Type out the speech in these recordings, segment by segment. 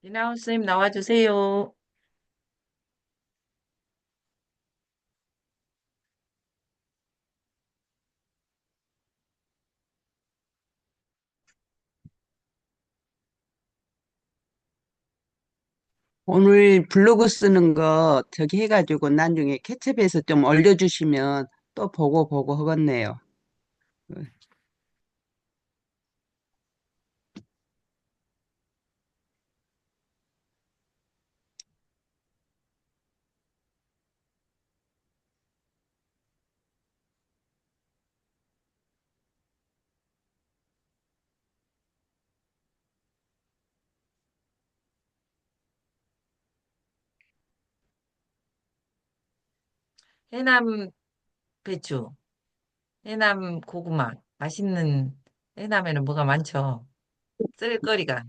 이나운 쌤 나와주세요. 오늘 블로그 쓰는 거 저기 해가지고 나중에 캐첩해서 좀 올려주시면 또 보고 하겠네요. 해남 배추, 해남 고구마, 맛있는 해남에는 뭐가 많죠? 쓸거리가.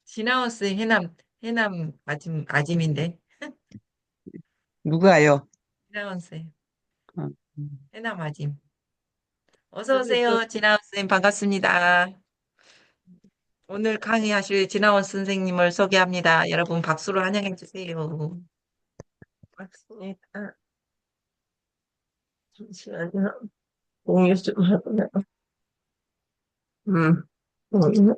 지나온 쌤 해남 아짐인데. 누가요? 지나온 쌤 어, 음. 해남 아짐. 어서 그래 또 오세요. 지나온 쌤 반갑습니다. 오늘 강의하실 지나온 선생님을 소개합니다. 여러분 박수로 환영해 주세요. 맞습니다. 잠시만요. 공유 좀 하고요. 음, 공유.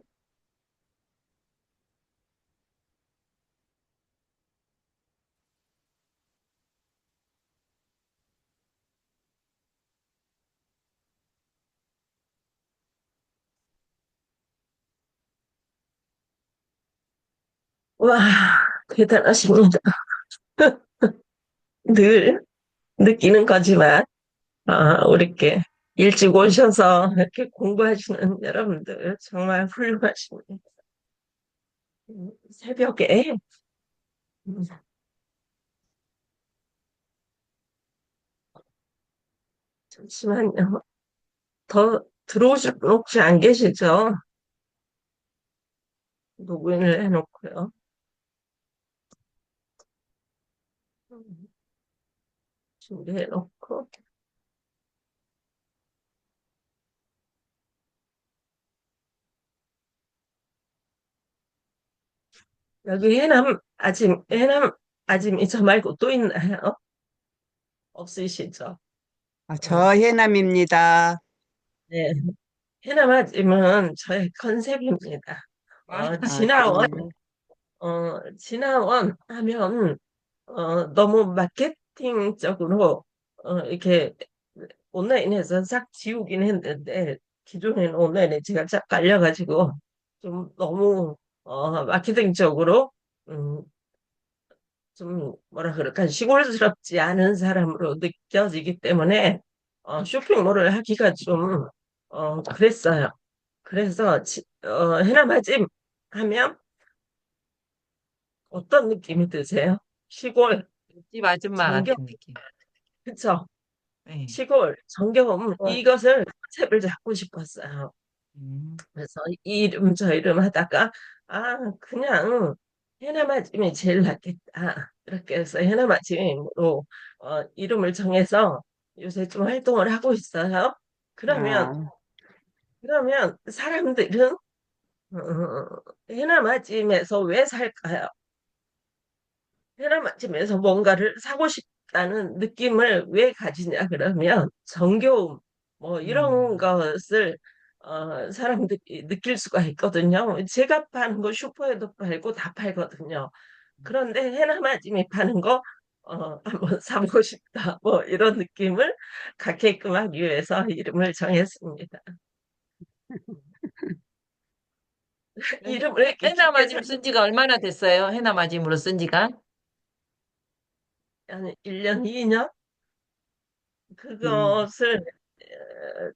와, 대단하십니다. 늘 느끼는 거지만, 이렇게 일찍 오셔서 이렇게 공부하시는 여러분들 정말 훌륭하십니다. 새벽에, 음, 잠시만요. 더 들어오실 분 혹시 안 계시죠? 로그인을 해놓고요. 음, 준비해놓고. 여기 해남 아짐이 저 말고 또 있나요? 없으시죠? 저 어, 해남입니다. 네. 해남 아짐은 저의 컨셉입니다. 아, 진화원, 그래요. 진화원 하면, 너무 마케팅적으로, 이렇게 온라인에서 싹 지우긴 했는데, 기존에는 온라인에 제가 쫙 깔려가지고, 좀 너무, 마케팅적으로, 음, 좀 뭐라 그럴까 시골스럽지 않은 사람으로 느껴지기 때문에 쇼핑몰을 하기가 좀 그랬어요. 그래서 해남아짐 하면 어떤 느낌이 드세요? 시골 집 아줌마 정겨움, 같은 느낌. 그쵸? 네. 시골 정겨움 이것을 컨셉을 잡고 싶었어요. 음. 그래서 이 이름 저 이름 하다가 그냥 해남아짐이 제일 낫겠다. 이렇게 해서 해남아짐으로 이름을 정해서 요새 좀 활동을 하고 있어요. 그러면 아, 그러면 사람들은 해남아짐에서 왜 살까요? 해남아짐에서 뭔가를 사고 싶다는 느낌을 왜 가지냐 그러면 정겨움 뭐 이런 음. 것을 사람들이 느낄 수가 있거든요. 제가 파는 거 슈퍼에도 팔고 다 팔거든요. 그런데 해남아짐이 파는 거 한번 사보고 싶다 뭐 이런 느낌을 갖게끔 하기 위해서 이름을 정했습니다. 이름을 이렇게 해남 깊게 아짐 쓴 지가 얼마나 됐어요? 해남 아짐으로 쓴 지가? 한 1년, 2년 음. 그것을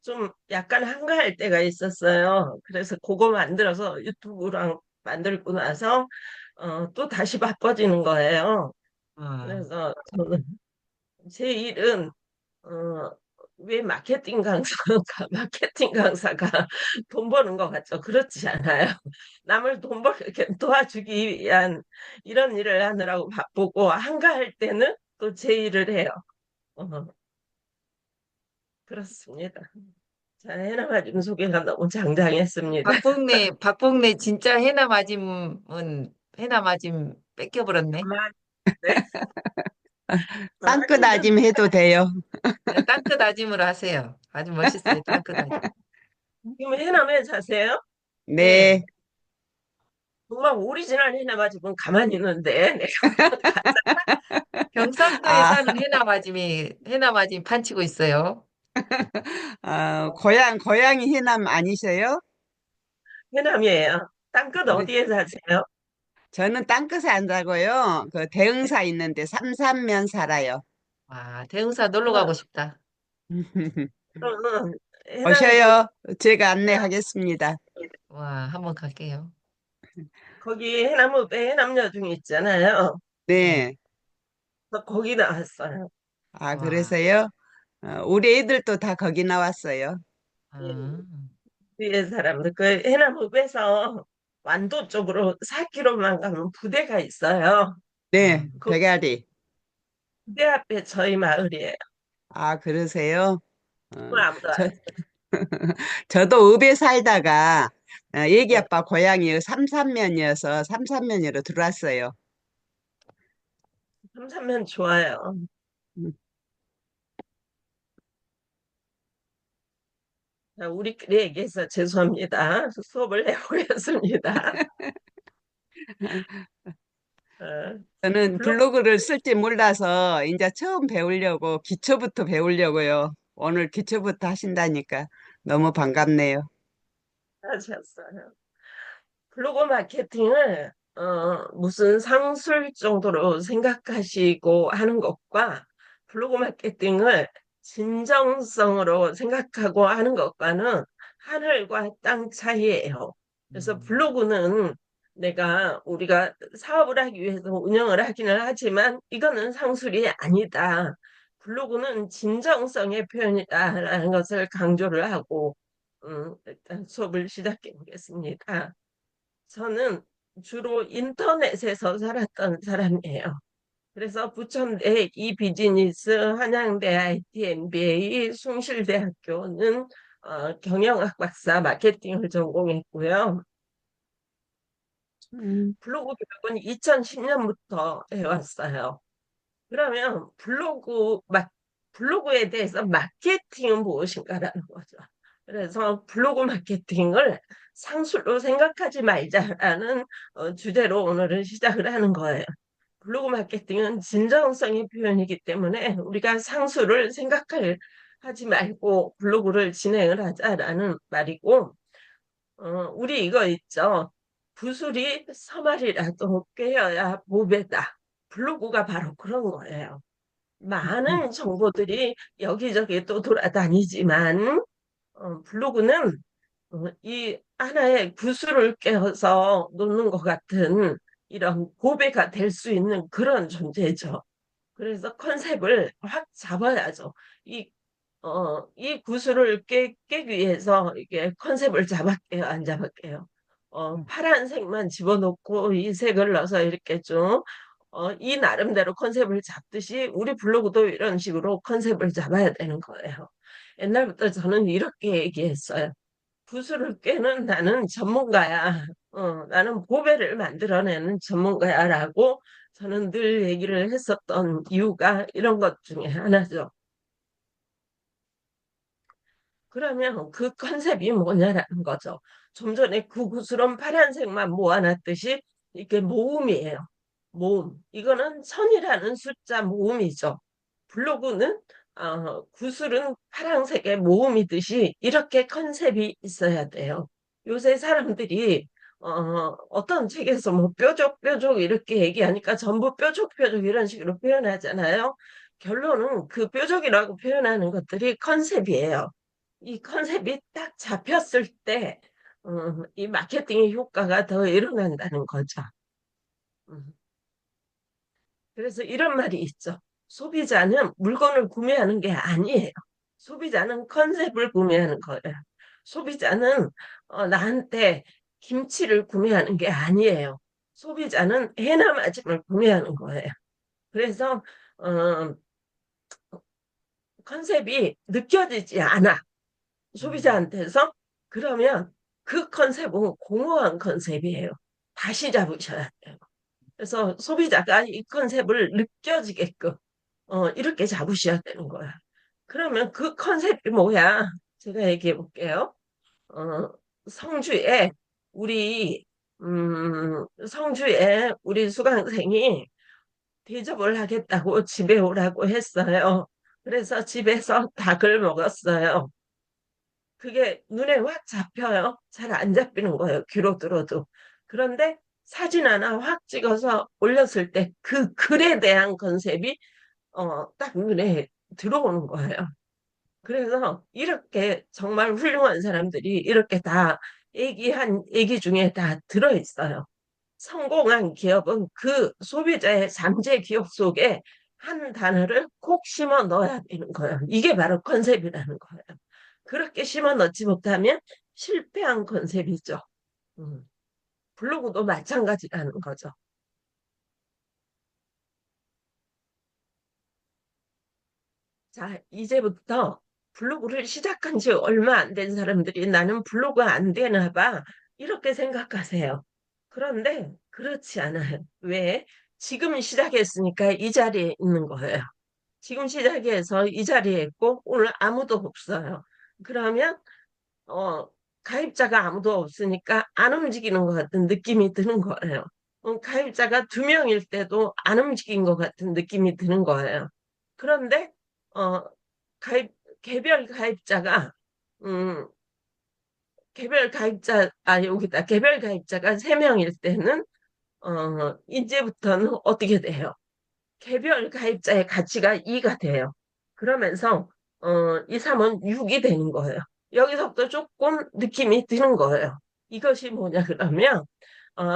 좀 약간 한가할 때가 있었어요. 그래서 그거 만들어서 유튜브랑 만들고 나서 또 다시 바빠지는 거예요. 아, 그래서 저는 제 일은 어, 왜 마케팅 강사가 마케팅 강사가 돈 버는 것 같죠? 그렇지 않아요. 남을 돈 벌게 도와주기 위한 이런 일을 하느라고 바쁘고 한가할 때는 또 제 일을 해요. 어, 그렇습니다. 자, 해남아줌 소개가 너무 장장했습니다. 박복래 진짜 해남 아짐 뺏겨버렸네. 가만, 네? 땅끝 아닙니다. 아짐 해도 돼요. 네, 땅끝 아짐으로 하세요. 아주 멋있어요. 땅끝 아짐. 지금 해남에 사세요? 네. 네. 정말 오리지널 해남아줌은 가만히 있는데, 내가 경상도에 아, 사는 해남 아짐 판치고 있어요. 고향이 해남 아니세요? 해남이에요. 땅끝 네. 어디에 사세요? 저는 땅끝에 안 살고요. 그 대흥사 있는데 삼삼면 살아요. 와, 대흥사 놀러 어, 가고 싶다. 그러면 해남에서 오셔요. 제가 안내하겠습니다. 와, 한번 갈게요. 거기 해남읍에 해남여중 있잖아요. 네. 네. 그래서 거기 나왔어요. 아, 와, 그래서요? 우리 애들도 다 거기 나왔어요. 아, 뒤에 사람들 그 해남읍에서 완도 쪽으로 4km만 가면 부대가 있어요. 네, 음. 그 백아리. 부대 앞에 저희 마을이에요. 아, 그러세요? 어, 오늘 아무도 안 저, 왔어요. 저도 읍에 살다가 애기 네, 아빠 고향이 삼삼면이어서 삼삼면으로 들어왔어요. 삼삼면 좋아요. 음, 자, 우리끼리 얘기해서 죄송합니다. 수업을 해보겠습니다. 어, 저는 블로그 블로그를 쓸 줄 몰라서 이제 처음 배우려고 기초부터 배우려고요. 오늘 기초부터 하신다니까 너무 반갑네요. 하셨어요. 블로그 마케팅을 무슨 상술 정도로 생각하시고 하는 것과 블로그 마케팅을 진정성으로 생각하고 하는 것과는 하늘과 땅 차이예요. 그래서 음, 블로그는 우리가 사업을 하기 위해서 운영을 하기는 하지만 이거는 상술이 아니다. 블로그는 진정성의 표현이다라는 것을 강조를 하고 일단 수업을 시작해 보겠습니다. 저는 주로 인터넷에서 살았던 사람이에요. 그래서 부천대 이비즈니스, 한양대 IT MBA, 숭실대학교는 경영학 박사 마케팅을 전공했고요. 음, 블로그 교육은 2010년부터 해왔어요. 그러면 블로그에 대해서 마케팅은 무엇인가라는 거죠. 그래서 블로그 마케팅을 상술로 생각하지 말자라는 주제로 오늘은 시작을 하는 거예요. 블로그 마케팅은 진정성의 표현이기 때문에 우리가 상술을 하지 말고 블로그를 진행을 하자라는 말이고, 우리 이거 있죠. 구슬이 서말이라도 꿰어야 보배다. 블로그가 바로 그런 거예요. 많은 정보들이 여기저기 또 돌아다니지만 블로그는 이 하나의 구슬을 꿰어서 놓는 것 같은 이런 고배가 될 수 있는 그런 존재죠. 그래서 컨셉을 확 잡아야죠. 이, 이 구슬을 깨기 위해서 이게 컨셉을 잡을게요, 안 잡을게요. 파란색만 집어넣고 이 색을 넣어서 이렇게 좀, 이 나름대로 컨셉을 잡듯이 우리 블로그도 이런 식으로 컨셉을 잡아야 되는 거예요. 옛날부터 저는 이렇게 얘기했어요. 구슬을 꿰는 나는 전문가야. 나는 보배를 만들어내는 전문가야라고 저는 늘 얘기를 했었던 이유가 이런 것 중에 하나죠. 그러면 그 컨셉이 뭐냐라는 거죠. 좀 전에 그 구슬은 파란색만 모아놨듯이 이게 모음이에요. 모음. 이거는 천이라는 숫자 모음이죠. 블로그는 구슬은 파란색의 모음이듯이 이렇게 컨셉이 있어야 돼요. 요새 사람들이 어떤 책에서 뭐 뾰족뾰족 이렇게 얘기하니까 전부 뾰족뾰족 이런 식으로 표현하잖아요. 결론은 그 뾰족이라고 표현하는 것들이 컨셉이에요. 이 컨셉이 딱 잡혔을 때, 이 마케팅의 효과가 더 일어난다는 거죠. 음. 그래서 이런 말이 있죠. 소비자는 물건을 구매하는 게 아니에요. 소비자는 컨셉을 구매하는 거예요. 소비자는 나한테 김치를 구매하는 게 아니에요. 소비자는 해남아짐을 구매하는 거예요. 그래서 어, 컨셉이 느껴지지 않아. 소비자한테서. 그러면 그 컨셉은 공허한 컨셉이에요. 다시 잡으셔야 돼요. 그래서 소비자가 이 컨셉을 느껴지게끔 이렇게 잡으셔야 되는 거야. 그러면 그 컨셉이 뭐야? 제가 얘기해 볼게요. 어, 성주에 우리 성주에 우리 수강생이 대접을 하겠다고 집에 오라고 했어요. 그래서 집에서 닭을 먹었어요. 그게 눈에 확 잡혀요. 잘 안 잡히는 거예요. 귀로 들어도. 그런데 사진 하나 확 찍어서 올렸을 때 그 글에 대한 컨셉이 딱 눈에 들어오는 거예요. 그래서 이렇게 정말 훌륭한 사람들이 이렇게 다 얘기 중에 다 들어있어요. 성공한 기업은 그 소비자의 잠재 기억 속에 한 단어를 꼭 심어 넣어야 되는 거예요. 이게 바로 컨셉이라는 거예요. 그렇게 심어 넣지 못하면 실패한 컨셉이죠. 음, 블로그도 마찬가지라는 거죠. 자, 이제부터 블로그를 시작한 지 얼마 안 된 사람들이 나는 블로그 안 되나 봐. 이렇게 생각하세요. 그런데 그렇지 않아요. 왜? 지금 시작했으니까 이 자리에 있는 거예요. 지금 시작해서 이 자리에 있고 오늘 아무도 없어요. 그러면 어, 가입자가 아무도 없으니까 안 움직이는 것 같은 느낌이 드는 거예요. 가입자가 두 명일 때도 안 움직인 것 같은 느낌이 드는 거예요. 그런데 어, 가입 개별 가입자가 음, 여기다 개별 가입자가 세 명일 때는 이제부터는 어떻게 돼요? 개별 가입자의 가치가 2가 돼요. 그러면서 2, 3은 6이 되는 거예요. 여기서부터 조금 느낌이 드는 거예요. 이것이 뭐냐 그러면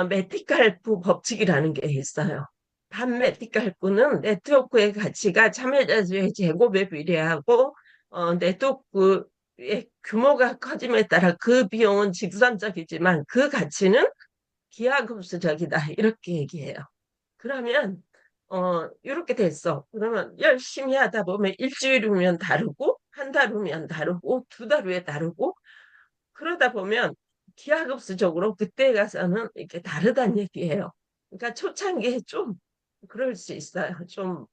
메티칼프 법칙이라는 게 있어요. 반 메티칼프는 네트워크의 가치가 참여자 수의 제곱에 비례하고 네트워크의 규모가 커짐에 따라 그 비용은 직선적이지만 그 가치는 기하급수적이다. 이렇게 얘기해요. 그러면 이렇게 됐어. 그러면 열심히 하다 보면 일주일 후면 다르고 한 달 후면 다르고 두 달 후에 다르고 그러다 보면 기하급수적으로 그때 가서는 이렇게 다르다는 얘기예요. 그러니까 초창기에 좀 그럴 수 있어요. 좀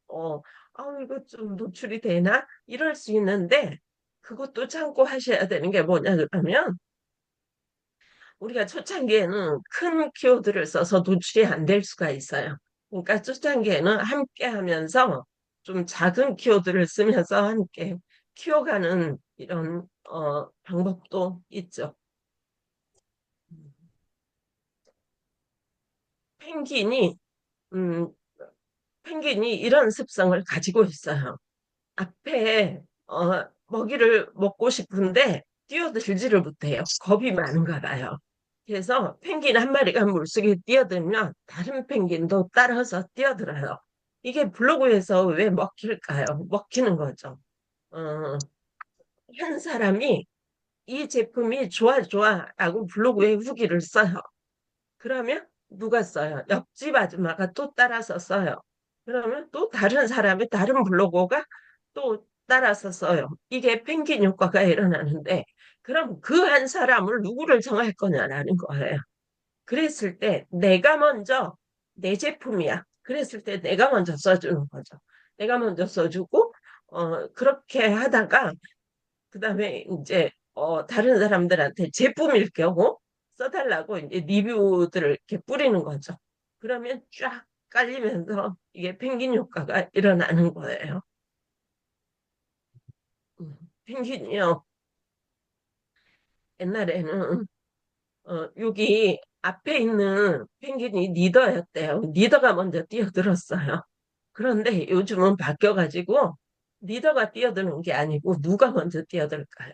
이거 좀 노출이 되나? 이럴 수 있는데 그것도 참고 하셔야 되는 게 뭐냐 그러면 우리가 초창기에는 큰 키워드를 써서 노출이 안 될 수가 있어요. 그러니까 초창기에는 함께 하면서 좀 작은 키워드를 쓰면서 함께 키워가는 이런 방법도 있죠. 펭귄이 음, 펭귄이 이런 습성을 가지고 있어요. 앞에 먹이를 먹고 싶은데 뛰어들지를 못해요. 겁이 많은가 봐요. 그래서 펭귄 한 마리가 물속에 뛰어들면 다른 펭귄도 따라서 뛰어들어요. 이게 블로그에서 왜 먹힐까요? 먹히는 거죠. 어, 한 사람이 이 제품이 좋아 좋아 라고 블로그에 후기를 써요. 그러면 누가 써요? 옆집 아줌마가 또 따라서 써요. 그러면 또 다른 사람이 다른 블로거가 또 따라서 써요. 이게 펭귄 효과가 일어나는데 그럼 그 한 사람을 누구를 정할 거냐라는 거예요. 그랬을 때 내가 먼저 내 제품이야. 그랬을 때 내가 먼저 써주는 거죠. 내가 먼저 써주고 그렇게 하다가 그다음에 이제 다른 사람들한테 제품일 경우 써달라고 이제 리뷰들을 이렇게 뿌리는 거죠. 그러면 쫙 깔리면서 이게 펭귄 효과가 일어나는 거예요. 펭귄이요. 옛날에는 여기 앞에 있는 펭귄이 리더였대요. 리더가 먼저 뛰어들었어요. 그런데 요즘은 바뀌어가지고 리더가 뛰어드는 게 아니고 누가 먼저 뛰어들까요?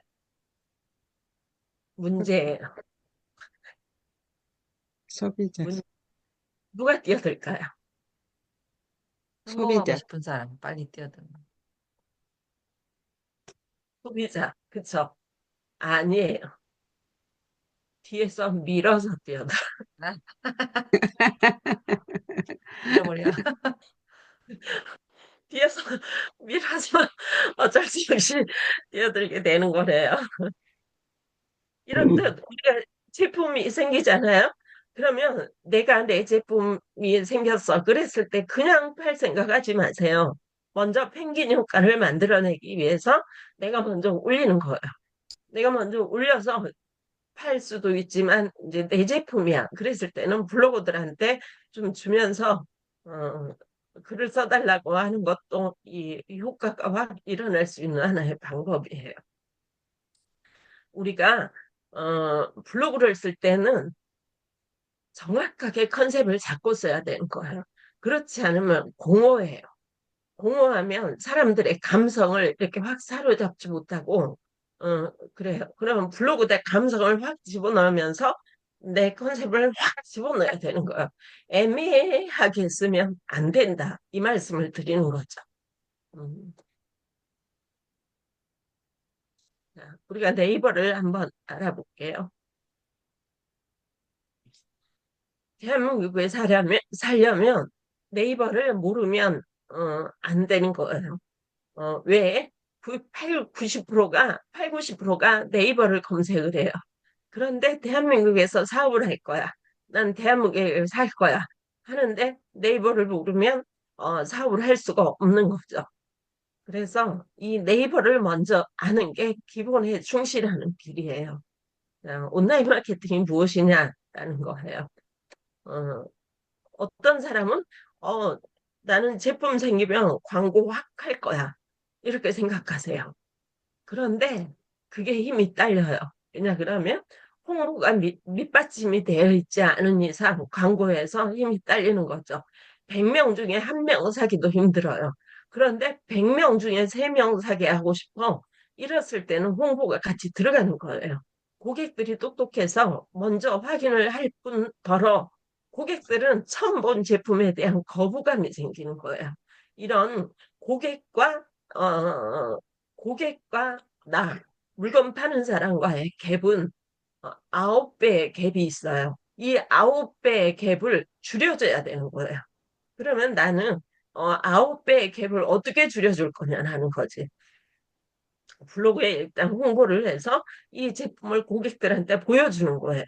문제예요. 소비자, 문, 누가 뛰어들까요? 성공하고 소비자. 싶은 사람 빨리 뛰어드는. 소비자. 그쵸? 아니에요. 뒤에서 밀어서 뛰어들어. 아, 잃어버려. 뒤에서 밀어서 어쩔 수 없이 뛰어들게 되는 거래요. 이렇듯 우리가 제품이 생기잖아요. 그러면 내가 내 제품이 생겼어. 그랬을 때 그냥 팔 생각하지 마세요. 먼저 펭귄 효과를 만들어내기 위해서 내가 먼저 올리는 거예요. 내가 먼저 올려서 팔 수도 있지만 이제 내 제품이야. 그랬을 때는 블로거들한테 좀 주면서 어, 글을 써달라고 하는 것도 이 효과가 확 일어날 수 있는 하나의 방법이에요. 우리가 블로그를 쓸 때는 정확하게 컨셉을 잡고 써야 되는 거예요. 그렇지 않으면 공허해요. 공허하면 사람들의 감성을 이렇게 확 사로잡지 못하고, 그래요. 그러면 블로그에 감성을 확 집어넣으면서 내 컨셉을 확 집어넣어야 되는 거예요. 애매하게 쓰면 안 된다. 이 말씀을 드리는 거죠. 음, 자, 우리가 네이버를 한번 알아볼게요. 대한민국에 살려면 네이버를 모르면 안 되는 거예요. 왜? 90%가 90%가 네이버를 검색을 해요. 그런데 대한민국에서 사업을 할 거야. 난 대한민국에 살 거야. 하는데 네이버를 모르면 사업을 할 수가 없는 거죠. 그래서 이 네이버를 먼저 아는 게 기본에 충실하는 길이에요. 온라인 마케팅이 무엇이냐라는 거예요. 어, 어떤 사람은 어, 나는 제품 생기면 광고 확 할 거야. 이렇게 생각하세요. 그런데 그게 힘이 딸려요. 왜냐 그러면 홍보가 밑받침이 되어 있지 않은 이상 광고에서 힘이 딸리는 거죠. 100명 중에 1명 사기도 힘들어요. 그런데 100명 중에 3명 사게 하고 싶어. 이랬을 때는 홍보가 같이 들어가는 거예요. 고객들이 똑똑해서 먼저 확인을 할 뿐더러 고객들은 처음 본 제품에 대한 거부감이 생기는 거예요. 이런 고객과 고객과 나, 물건 파는 사람과의 갭은 9배의 갭이 있어요. 이 9배의 갭을 줄여줘야 되는 거예요. 그러면 나는 9배의 갭을 어떻게 줄여줄 거냐는 거지. 블로그에 일단 홍보를 해서 이 제품을 고객들한테 보여주는 거예요.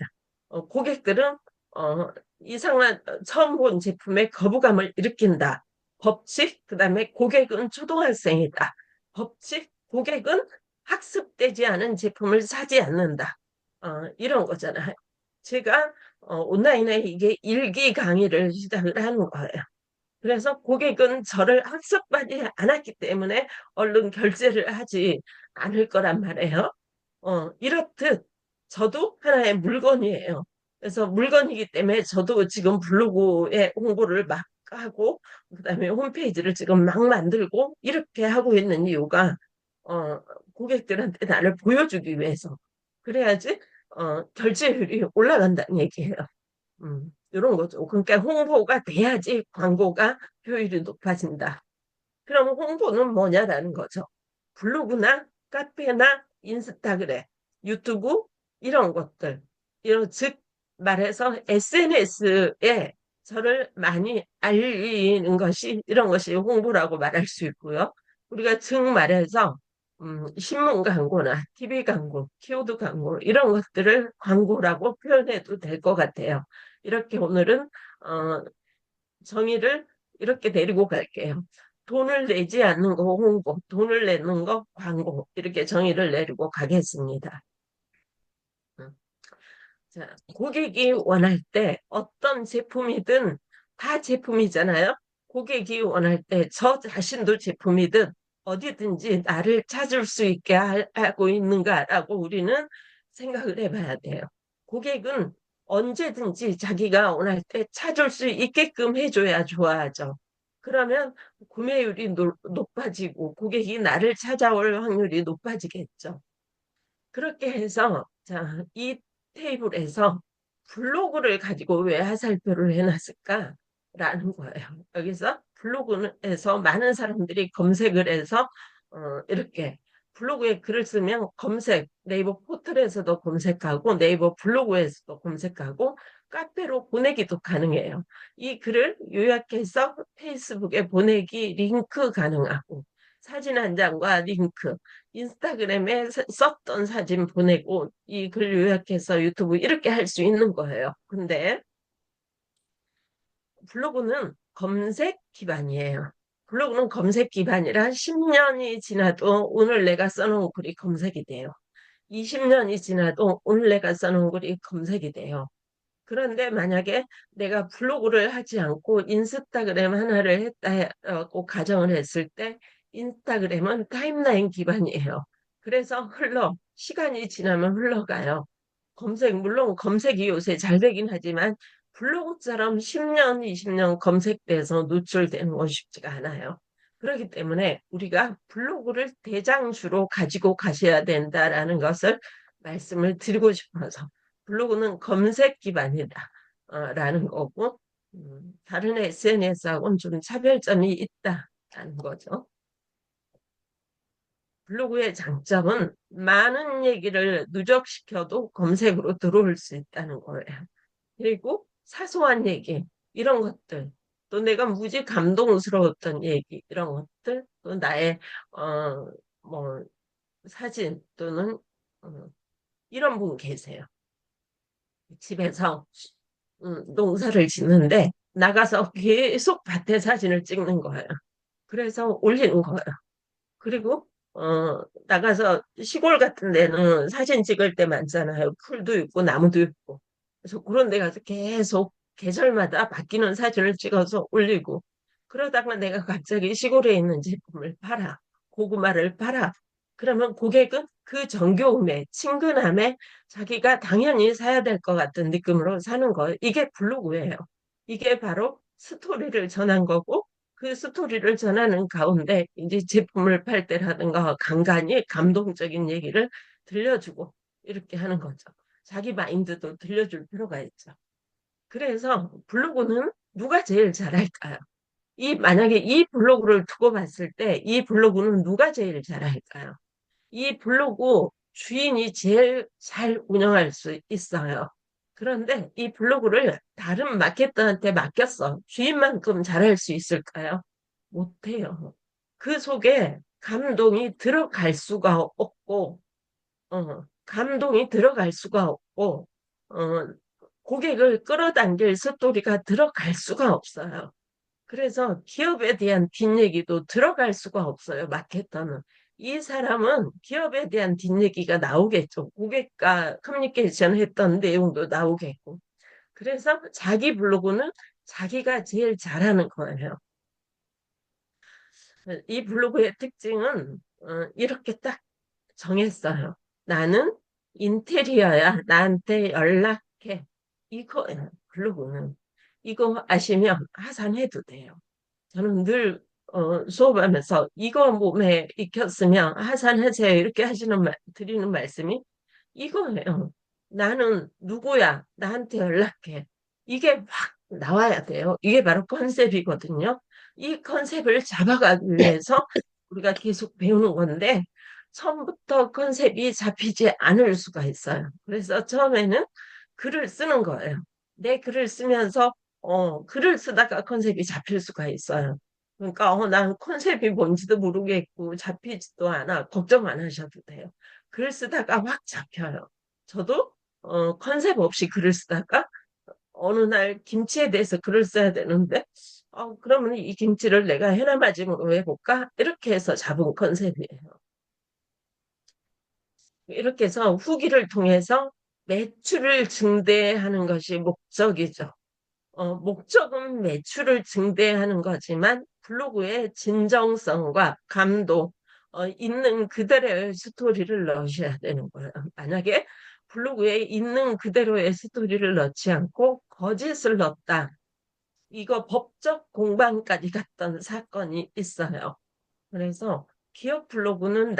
고객들은 어, 이상한 처음 본 제품에 거부감을 일으킨다. 법칙, 그다음에 고객은 초등학생이다. 법칙, 고객은 학습되지 않은 제품을 사지 않는다. 이런 거잖아요. 제가 온라인에 이게 일기 강의를 시작을 하는 거예요. 그래서 고객은 저를 학습하지 않았기 때문에 얼른 결제를 하지 않을 거란 말이에요. 이렇듯 저도 하나의 물건이에요. 그래서 물건이기 때문에 저도 지금 블로그에 홍보를 막 하고, 그다음에 홈페이지를 지금 막 만들고, 이렇게 하고 있는 이유가, 어, 고객들한테 나를 보여주기 위해서. 그래야지, 결제율이 올라간다는 얘기예요. 이런 거죠. 그러니까 홍보가 돼야지 광고가 효율이 높아진다. 그럼 홍보는 뭐냐라는 거죠. 블로그나 카페나 인스타그램, 유튜브 이런 것들. 즉 말해서 SNS에 저를 많이 알리는 것이 이런 것이 홍보라고 말할 수 있고요. 우리가 즉 말해서 신문 광고나 TV 광고, 키워드 광고 이런 것들을 광고라고 표현해도 될 것 같아요. 이렇게 오늘은 어, 정의를 이렇게 데리고 갈게요. 돈을 내지 않는 거 홍보, 돈을 내는 거 광고 이렇게 정의를 내리고 가겠습니다. 음. 자, 고객이 원할 때 어떤 제품이든 다 제품이잖아요. 고객이 원할 때 저 자신도 제품이든 어디든지 나를 찾을 수 있게 하고 있는가라고 우리는 생각을 해봐야 돼요. 고객은 언제든지 자기가 원할 때 찾을 수 있게끔 해줘야 좋아하죠. 그러면 구매율이 높아지고 고객이 나를 찾아올 확률이 높아지겠죠. 그렇게 해서 자, 이 테이블에서 블로그를 가지고 왜 화살표를 해놨을까라는 거예요. 여기서 블로그에서 많은 사람들이 검색을 해서 이렇게 블로그에 글을 쓰면 검색, 네이버 포털에서도 검색하고 네이버 블로그에서도 검색하고 카페로 보내기도 가능해요. 이 글을 요약해서 페이스북에 보내기 링크 가능하고 사진 한 장과 링크, 인스타그램에 썼던 사진 보내고 이 글 요약해서 유튜브 이렇게 할 수 있는 거예요. 근데 블로그는 검색 기반이에요. 블로그는 검색 기반이라 10년이 지나도 오늘 내가 써놓은 글이 검색이 돼요. 20년이 지나도 오늘 내가 써놓은 글이 검색이 돼요. 그런데 만약에 내가 블로그를 하지 않고 인스타그램 하나를 했다고 가정을 했을 때 인스타그램은 타임라인 기반이에요. 그래서 시간이 지나면 흘러가요. 물론 검색이 요새 잘 되긴 하지만 블로그처럼 10년, 20년 검색돼서 노출되는 건 쉽지가 않아요. 그렇기 때문에 우리가 블로그를 대장주로 가지고 가셔야 된다라는 것을 말씀을 드리고 싶어서 블로그는 검색 기반이다. 라는 거고, 다른 SNS하고는 좀 차별점이 있다라는 거죠. 블로그의 장점은 많은 얘기를 누적시켜도 검색으로 들어올 수 있다는 거예요. 그리고 사소한 얘기, 이런 것들, 또 내가 무지 감동스러웠던 얘기, 이런 것들, 또 나의, 어, 뭐, 사진 또는, 어, 이런 분 계세요. 집에서 농사를 짓는데 나가서 계속 밭에 사진을 찍는 거예요. 그래서 올리는 거예요. 그리고 나가서 시골 같은 데는 사진 찍을 때 많잖아요. 풀도 있고 나무도 있고. 그래서 그런 데 가서 계속 계절마다 바뀌는 사진을 찍어서 올리고 그러다가 내가 갑자기 시골에 있는 제품을 팔아. 고구마를 팔아. 그러면 고객은 그 정겨움에 친근함에 자기가 당연히 사야 될 것 같은 느낌으로 사는 거예요. 이게 블로그예요. 이게 바로 스토리를 전한 거고 그 스토리를 전하는 가운데 이제 제품을 팔 때라든가 간간히 감동적인 얘기를 들려주고 이렇게 하는 거죠. 자기 마인드도 들려줄 필요가 있죠. 그래서 블로그는 누가 제일 잘할까요? 만약에 이 블로그를 두고 봤을 때 이 블로그는 누가 제일 잘할까요? 이 블로그 주인이 제일 잘 운영할 수 있어요. 그런데 이 블로그를 다른 마케터한테 맡겼어. 주인만큼 잘할 수 있을까요? 못해요. 그 속에 감동이 들어갈 수가 없고, 감동이 들어갈 수가 없고, 어, 고객을 끌어당길 스토리가 들어갈 수가 없어요. 그래서 기업에 대한 뒷얘기도 들어갈 수가 없어요, 마케터는. 이 사람은 기업에 대한 뒷얘기가 나오겠죠. 고객과 커뮤니케이션 했던 내용도 나오겠고. 그래서 자기 블로그는 자기가 제일 잘하는 거예요. 이 블로그의 특징은 이렇게 딱 정했어요. 나는 인테리어야. 나한테 연락해. 이거예요, 블로그는. 이거 아시면 하산해도 돼요. 저는 늘 수업하면서 이거 몸에 익혔으면 하산하세요. 이렇게 드리는 말씀이 이거예요. 나는 누구야? 나한테 연락해. 이게 확 나와야 돼요. 이게 바로 컨셉이거든요. 이 컨셉을 잡아가기 위해서 우리가 계속 배우는 건데 처음부터 컨셉이 잡히지 않을 수가 있어요. 그래서 처음에는 글을 쓰는 거예요. 내 글을 쓰면서 글을 쓰다가 컨셉이 잡힐 수가 있어요. 그러니까 난 컨셉이 뭔지도 모르겠고 잡히지도 않아. 걱정 안 하셔도 돼요. 글 쓰다가 확 잡혀요. 저도 컨셉 없이 글을 쓰다가 어느 날 김치에 대해서 글을 써야 되는데 그러면 이 김치를 내가 해남아짐으로 해볼까? 이렇게 해서 잡은 컨셉이에요. 이렇게 해서 후기를 통해서 매출을 증대하는 것이 목적이죠. 목적은 매출을 증대하는 거지만 블로그에 진정성과 감동, 있는 그대로의 스토리를 넣으셔야 되는 거예요. 만약에 블로그에 있는 그대로의 스토리를 넣지 않고 거짓을 넣었다. 이거 법적 공방까지 갔던 사건이 있어요. 그래서 기업 블로그는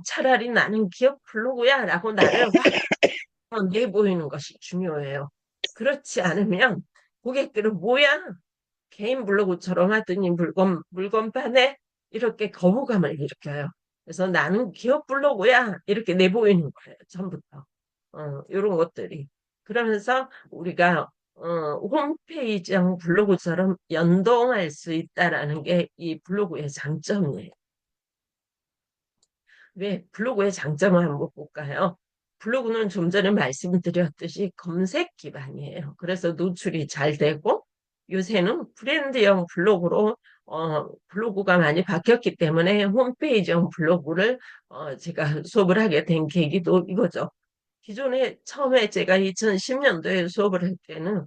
차라리 나는 기업 블로그야 라고 나를 확 내보이는 것이 중요해요. 그렇지 않으면 고객들은 뭐야? 개인 블로그처럼 하더니 물건 파네? 이렇게 거부감을 일으켜요. 그래서 나는 기업 블로그야. 이렇게 내보이는 거예요. 처음부터. 이런 것들이. 그러면서 우리가 홈페이지랑 블로그처럼 연동할 수 있다라는 게 이 블로그의 장점이에요. 왜 블로그의 장점을 한번 볼까요? 블로그는 좀 전에 말씀드렸듯이 검색 기반이에요. 그래서 노출이 잘 되고 요새는 브랜드형 블로그로 블로그가 많이 바뀌었기 때문에 홈페이지형 블로그를 제가 수업을 하게 된 계기도 이거죠. 기존에 처음에 제가 2010년도에 수업을 할 때는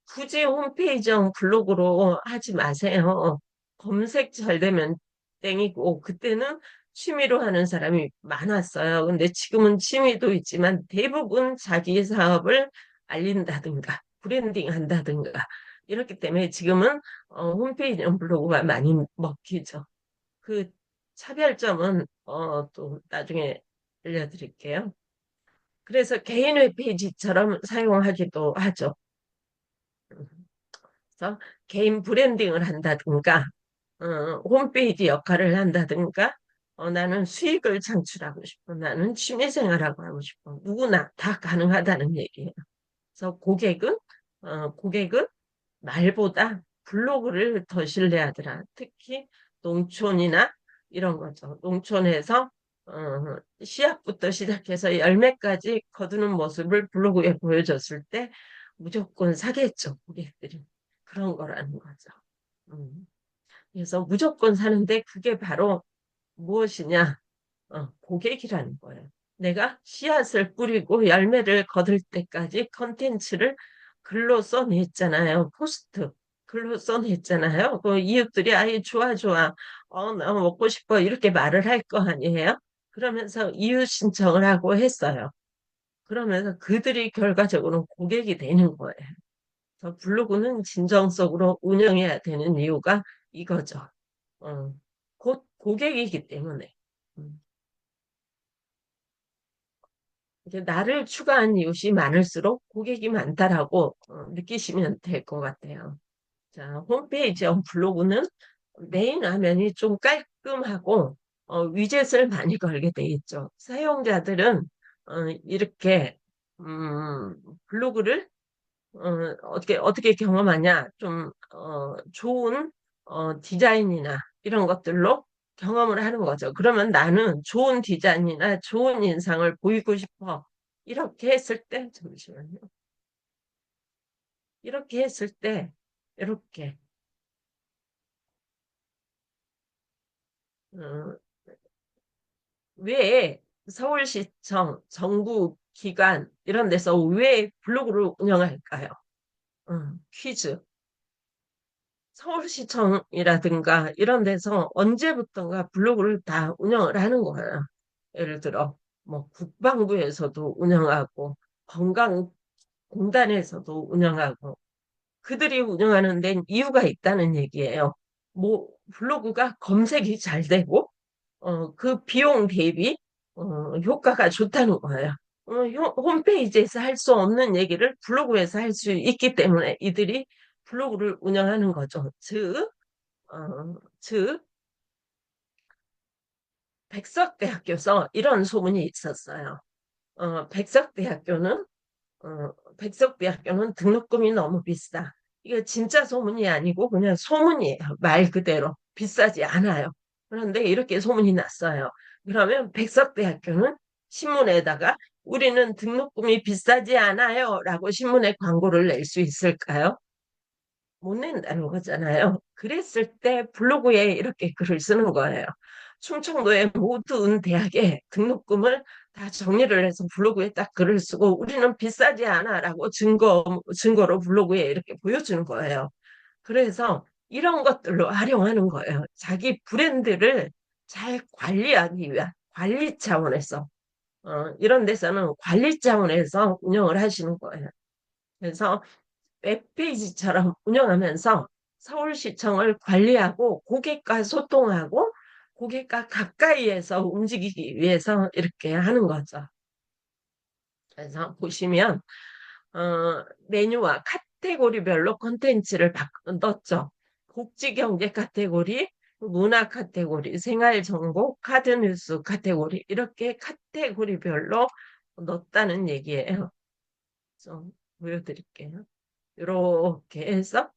굳이 홈페이지형 블로그로 하지 마세요. 검색 잘 되면 땡이고, 그때는 취미로 하는 사람이 많았어요. 근데 지금은 취미도 있지만 대부분 자기 사업을 알린다든가, 브랜딩 한다든가, 이렇기 때문에 지금은 홈페이지형 블로그가 많이 먹히죠. 그 차별점은 또 나중에 알려드릴게요. 그래서 개인 웹페이지처럼 사용하기도 하죠. 그래서 개인 브랜딩을 한다든가, 어, 홈페이지 역할을 한다든가, 나는 수익을 창출하고 싶어. 나는 취미생활하고 하고 싶어. 누구나 다 가능하다는 얘기예요. 그래서 고객은 말보다 블로그를 더 신뢰하더라. 특히 농촌이나 이런 거죠. 농촌에서 씨앗부터 시작해서 열매까지 거두는 모습을 블로그에 보여줬을 때 무조건 사겠죠, 고객들이. 그런 거라는 거죠. 음. 그래서 무조건 사는데 그게 바로 무엇이냐? 고객이라는 거예요. 내가 씨앗을 뿌리고 열매를 거둘 때까지 컨텐츠를 글로 써냈잖아요. 포스트. 글로 써냈잖아요. 그 이웃들이 아이 좋아 좋아. 나 먹고 싶어. 이렇게 말을 할 거 아니에요? 그러면서 이웃 신청을 하고 했어요. 그러면서 그들이 결과적으로 고객이 되는 거예요. 그래서 블로그는 진정성으로 운영해야 되는 이유가 이거죠. 어, 곧 고객이기 때문에. 음. 이제 나를 추가한 이웃이 많을수록 고객이 많다라고 느끼시면 될 것 같아요. 자, 홈페이지형 블로그는 메인 화면이 좀 깔끔하고 위젯을 많이 걸게 돼 있죠. 사용자들은 이렇게 음, 블로그를 어떻게 경험하냐? 좀 좋은 디자인이나 이런 것들로 경험을 하는 거죠. 그러면 나는 좋은 디자인이나 좋은 인상을 보이고 싶어. 이렇게 했을 때, 잠시만요. 이렇게 했을 때, 이렇게, 어, 왜 서울시청, 정부 기관, 이런 데서 왜 블로그를 운영할까요? 퀴즈. 서울시청이라든가 이런 데서 언제부턴가 블로그를 다 운영을 하는 거예요. 예를 들어, 뭐, 국방부에서도 운영하고, 건강공단에서도 운영하고, 그들이 운영하는 데는 이유가 있다는 얘기예요. 뭐, 블로그가 검색이 잘 되고, 그 비용 대비, 효과가 좋다는 거예요. 홈페이지에서 할 수 없는 얘기를 블로그에서 할 수 있기 때문에 이들이 블로그를 운영하는 거죠. 즉, 백석대학교에서 이런 소문이 있었어요. 백석대학교는, 백석대학교는 등록금이 너무 비싸. 이게 진짜 소문이 아니고 그냥 소문이에요. 말 그대로. 비싸지 않아요. 그런데 이렇게 소문이 났어요. 그러면 백석대학교는 신문에다가 우리는 등록금이 비싸지 않아요. 라고 신문에 광고를 낼 수 있을까요? 못 낸다는 거잖아요. 그랬을 때 블로그에 이렇게 글을 쓰는 거예요. 충청도의 모든 대학에 등록금을 다 정리를 해서 블로그에 딱 글을 쓰고 우리는 비싸지 않아라고 증거로 블로그에 이렇게 보여주는 거예요. 그래서 이런 것들로 활용하는 거예요. 자기 브랜드를 잘 관리하기 위한 관리 차원에서 이런 데서는 관리 차원에서 운영을 하시는 거예요. 그래서 웹페이지처럼 운영하면서 서울시청을 관리하고 고객과 소통하고 고객과 가까이에서 움직이기 위해서 이렇게 하는 거죠. 그래서 보시면 메뉴와 카테고리별로 콘텐츠를 넣었죠. 복지경제 카테고리, 문화 카테고리, 생활정보, 카드뉴스 카테고리 이렇게 카테고리별로 넣었다는 얘기예요. 좀 보여드릴게요. 이렇게 해서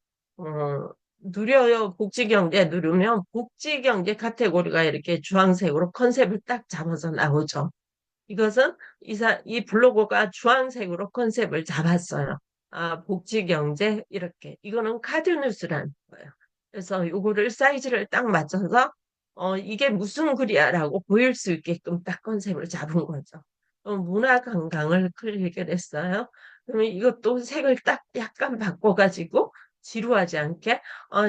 누려요. 복지경제 누르면 복지경제 카테고리가 이렇게 주황색으로 컨셉을 딱 잡아서 나오죠. 이것은 이 블로거가 주황색으로 컨셉을 잡았어요. 아, 복지경제 이렇게. 이거는 카드뉴스라는 거예요. 그래서 요거를 사이즈를 딱 맞춰서 이게 무슨 글이야라고 보일 수 있게끔 딱 컨셉을 잡은 거죠. 문화관광을 클릭을 했어요. 그러면 이것도 색을 딱 약간 바꿔가지고 지루하지 않게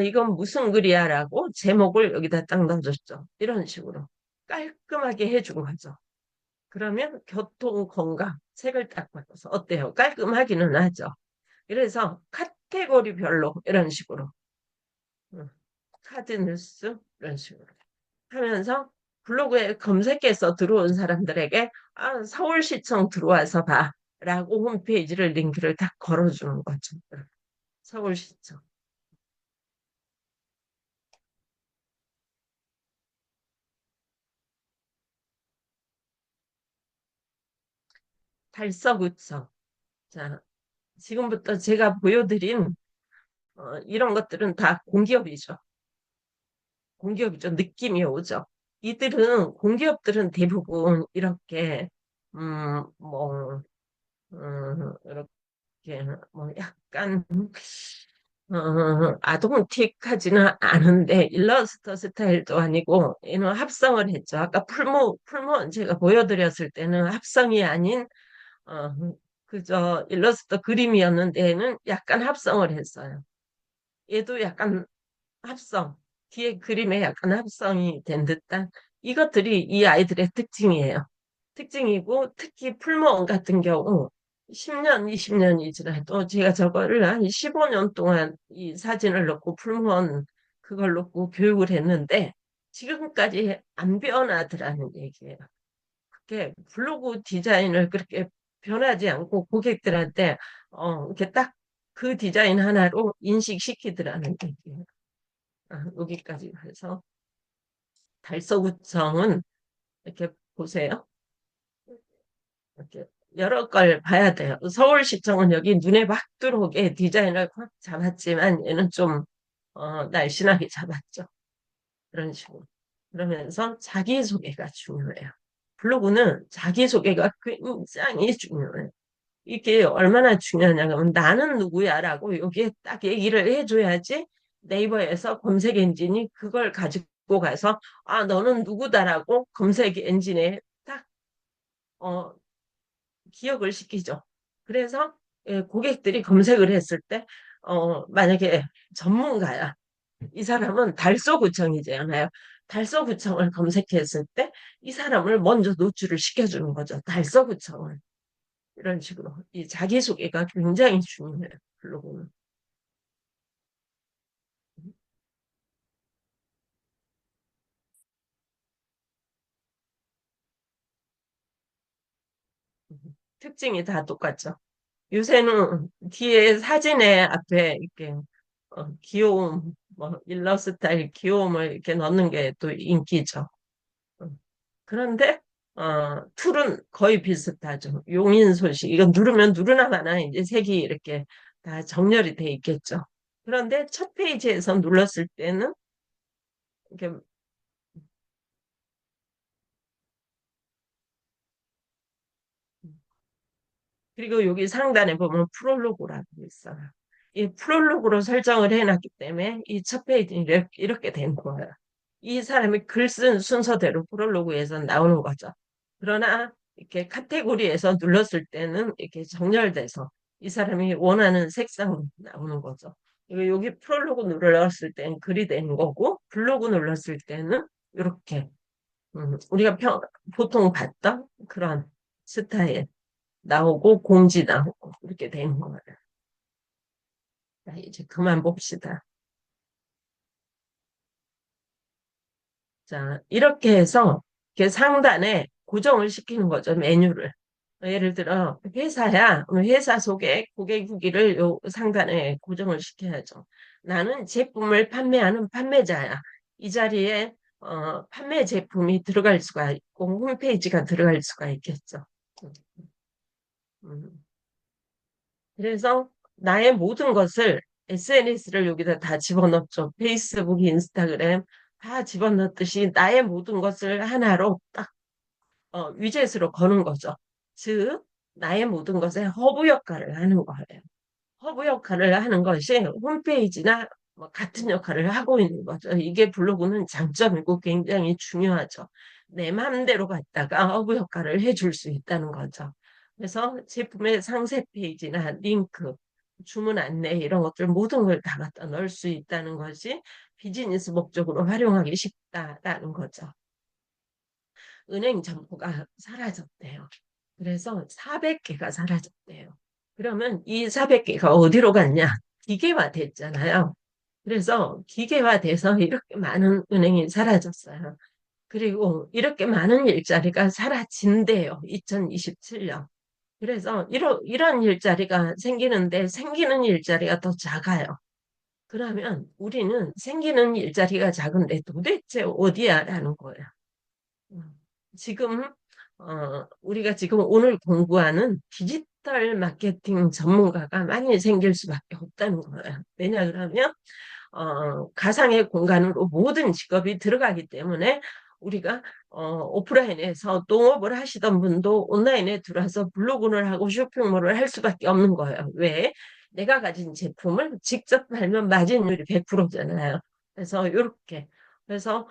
이건 무슨 글이야라고 제목을 여기다 딱 넣어줬죠. 이런 식으로 깔끔하게 해준 거죠. 그러면 교통, 건강, 색을 딱 바꿔서 어때요? 깔끔하기는 하죠. 그래서 카테고리별로 이런 식으로 음, 카드 뉴스 이런 식으로 하면서 블로그에 검색해서 들어온 사람들에게 서울시청 들어와서 봐 라고 홈페이지를 링크를 딱 걸어주는 거죠. 서울시청. 달서구청. 자, 지금부터 제가 보여드린 이런 것들은 다 공기업이죠. 공기업이죠. 느낌이 오죠. 이들은 공기업들은 대부분 이렇게 뭐 이렇게 뭐 약간 아동틱하지는 않은데 일러스트 스타일도 아니고 얘는 합성을 했죠. 아까 풀무 제가 보여드렸을 때는 합성이 아닌 어, 그저 일러스트 그림이었는데 얘는 약간 합성을 했어요. 얘도 약간 합성, 뒤에 그림에 약간 합성이 된 듯한 이것들이 이 아이들의 특징이에요. 특징이고 특히 풀무원 같은 경우 10년, 20년이 지나도 제가 저거를 한 15년 동안 이 사진을 넣고 풀무원 그걸 넣고 교육을 했는데 지금까지 안 변하더라는 얘기예요. 그게 블로그 디자인을 그렇게 변하지 않고 고객들한테 이렇게 딱 그 디자인 하나로 인식시키더라는 얘기예요. 여기까지 해서 달서구청은 이렇게 보세요. 이렇게 여러 걸 봐야 돼요. 서울시청은 여기 눈에 확 들어오게 디자인을 확 잡았지만 얘는 좀 날씬하게 잡았죠. 그런 식으로. 그러면서 자기소개가 중요해요. 블로그는 자기소개가 굉장히 중요해요. 이게 얼마나 중요하냐면 나는 누구야라고 여기에 딱 얘기를 해줘야지 네이버에서 검색 엔진이 그걸 가지고 가서 너는 누구다라고 검색 엔진에 딱 어, 기억을 시키죠. 그래서 고객들이 검색을 했을 때 만약에 전문가야. 이 사람은 달서구청이잖아요. 달서구청을 검색했을 때 이 사람을 먼저 노출을 시켜주는 거죠. 달서구청을. 이런 식으로. 이 자기소개가 굉장히 중요해요. 블로그는. 특징이 다 똑같죠. 요새는 뒤에 사진에 앞에 이렇게 귀여움, 뭐 일러스트의 귀여움을 이렇게 넣는 게 또 인기죠. 어, 그런데 툴은 거의 비슷하죠. 용인 소식. 이거 누르면 누르나 마나 이제 색이 이렇게 다 정렬이 돼 있겠죠. 그런데 첫 페이지에서 눌렀을 때는 이렇게 그리고 여기 상단에 보면 프롤로그라고 있어요. 이 프롤로그로 설정을 해놨기 때문에 이 첫 페이지는 이렇게 된 거예요. 이 사람이 글 쓴 순서대로 프롤로그에서 나오는 거죠. 그러나 이렇게 카테고리에서 눌렀을 때는 이렇게 정렬돼서 이 사람이 원하는 색상으로 나오는 거죠. 그리고 여기 프롤로그 눌렀을 때는 글이 되는 거고 블로그 눌렀을 때는 이렇게 우리가 보통 봤던 그런 스타일 나오고 공지 나오고 이렇게 되는 거예요. 자, 이제 그만 봅시다. 자, 이렇게 해서 이렇게 상단에 고정을 시키는 거죠, 메뉴를. 예를 들어 회사야, 그럼 회사 소개, 고객 후기를 요 상단에 고정을 시켜야죠. 나는 제품을 판매하는 판매자야. 이 자리에 판매 제품이 들어갈 수가 있고 홈페이지가 들어갈 수가 있겠죠. 음. 그래서 나의 모든 것을 SNS를 여기다 다 집어넣죠. 페이스북, 인스타그램 다 집어넣듯이 나의 모든 것을 하나로 딱 위젯으로 거는 거죠. 즉, 나의 모든 것에 허브 역할을 하는 거예요. 허브 역할을 하는 것이 홈페이지나 뭐 같은 역할을 하고 있는 거죠. 이게 블로그는 장점이고 굉장히 중요하죠. 내 마음대로 갖다가 허브 역할을 해줄 수 있다는 거죠. 그래서 제품의 상세 페이지나 링크, 주문 안내 이런 것들 모든 걸 다 갖다 넣을 수 있다는 것이 비즈니스 목적으로 활용하기 쉽다라는 거죠. 은행 점포가 사라졌대요. 그래서 400개가 사라졌대요. 그러면 이 400개가 어디로 갔냐? 기계화 됐잖아요. 그래서 기계화 돼서 이렇게 많은 은행이 사라졌어요. 그리고 이렇게 많은 일자리가 사라진대요. 2027년. 그래서 이런 일자리가 생기는데 생기는 일자리가 더 작아요. 그러면 우리는 생기는 일자리가 작은데 도대체 어디야? 라는 거예요. 음, 지금 우리가 지금 오늘 공부하는 디지털 마케팅 전문가가 많이 생길 수밖에 없다는 거예요. 왜냐 그러면 가상의 공간으로 모든 직업이 들어가기 때문에 우리가 오프라인에서 농업을 하시던 분도 온라인에 들어와서 블로그를 하고 쇼핑몰을 할 수밖에 없는 거예요. 왜? 내가 가진 제품을 직접 팔면 마진율이 100%잖아요. 그래서 이렇게 그래서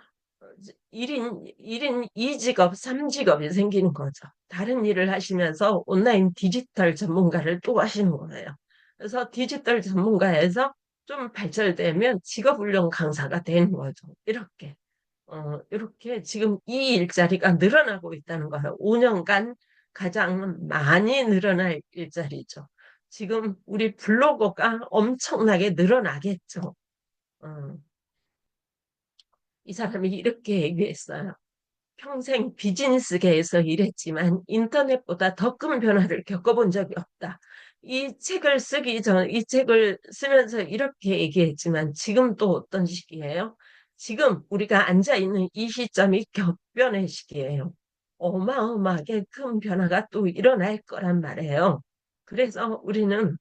1인 2직업, 3직업이 생기는 거죠. 다른 일을 하시면서 온라인 디지털 전문가를 또 하시는 거예요. 그래서 디지털 전문가에서 좀 발전되면 직업훈련 강사가 되는 거죠. 이렇게 지금 이 일자리가 늘어나고 있다는 거예요. 5년간 가장 많이 늘어날 일자리죠. 지금 우리 블로거가 엄청나게 늘어나겠죠. 어, 이 사람이 이렇게 얘기했어요. 평생 비즈니스계에서 일했지만 인터넷보다 더 큰 변화를 겪어본 적이 없다. 이 책을 쓰면서 이렇게 얘기했지만 지금 또 어떤 시기예요? 지금 우리가 앉아있는 이 시점이 격변의 시기예요. 어마어마하게 큰 변화가 또 일어날 거란 말이에요. 그래서 우리는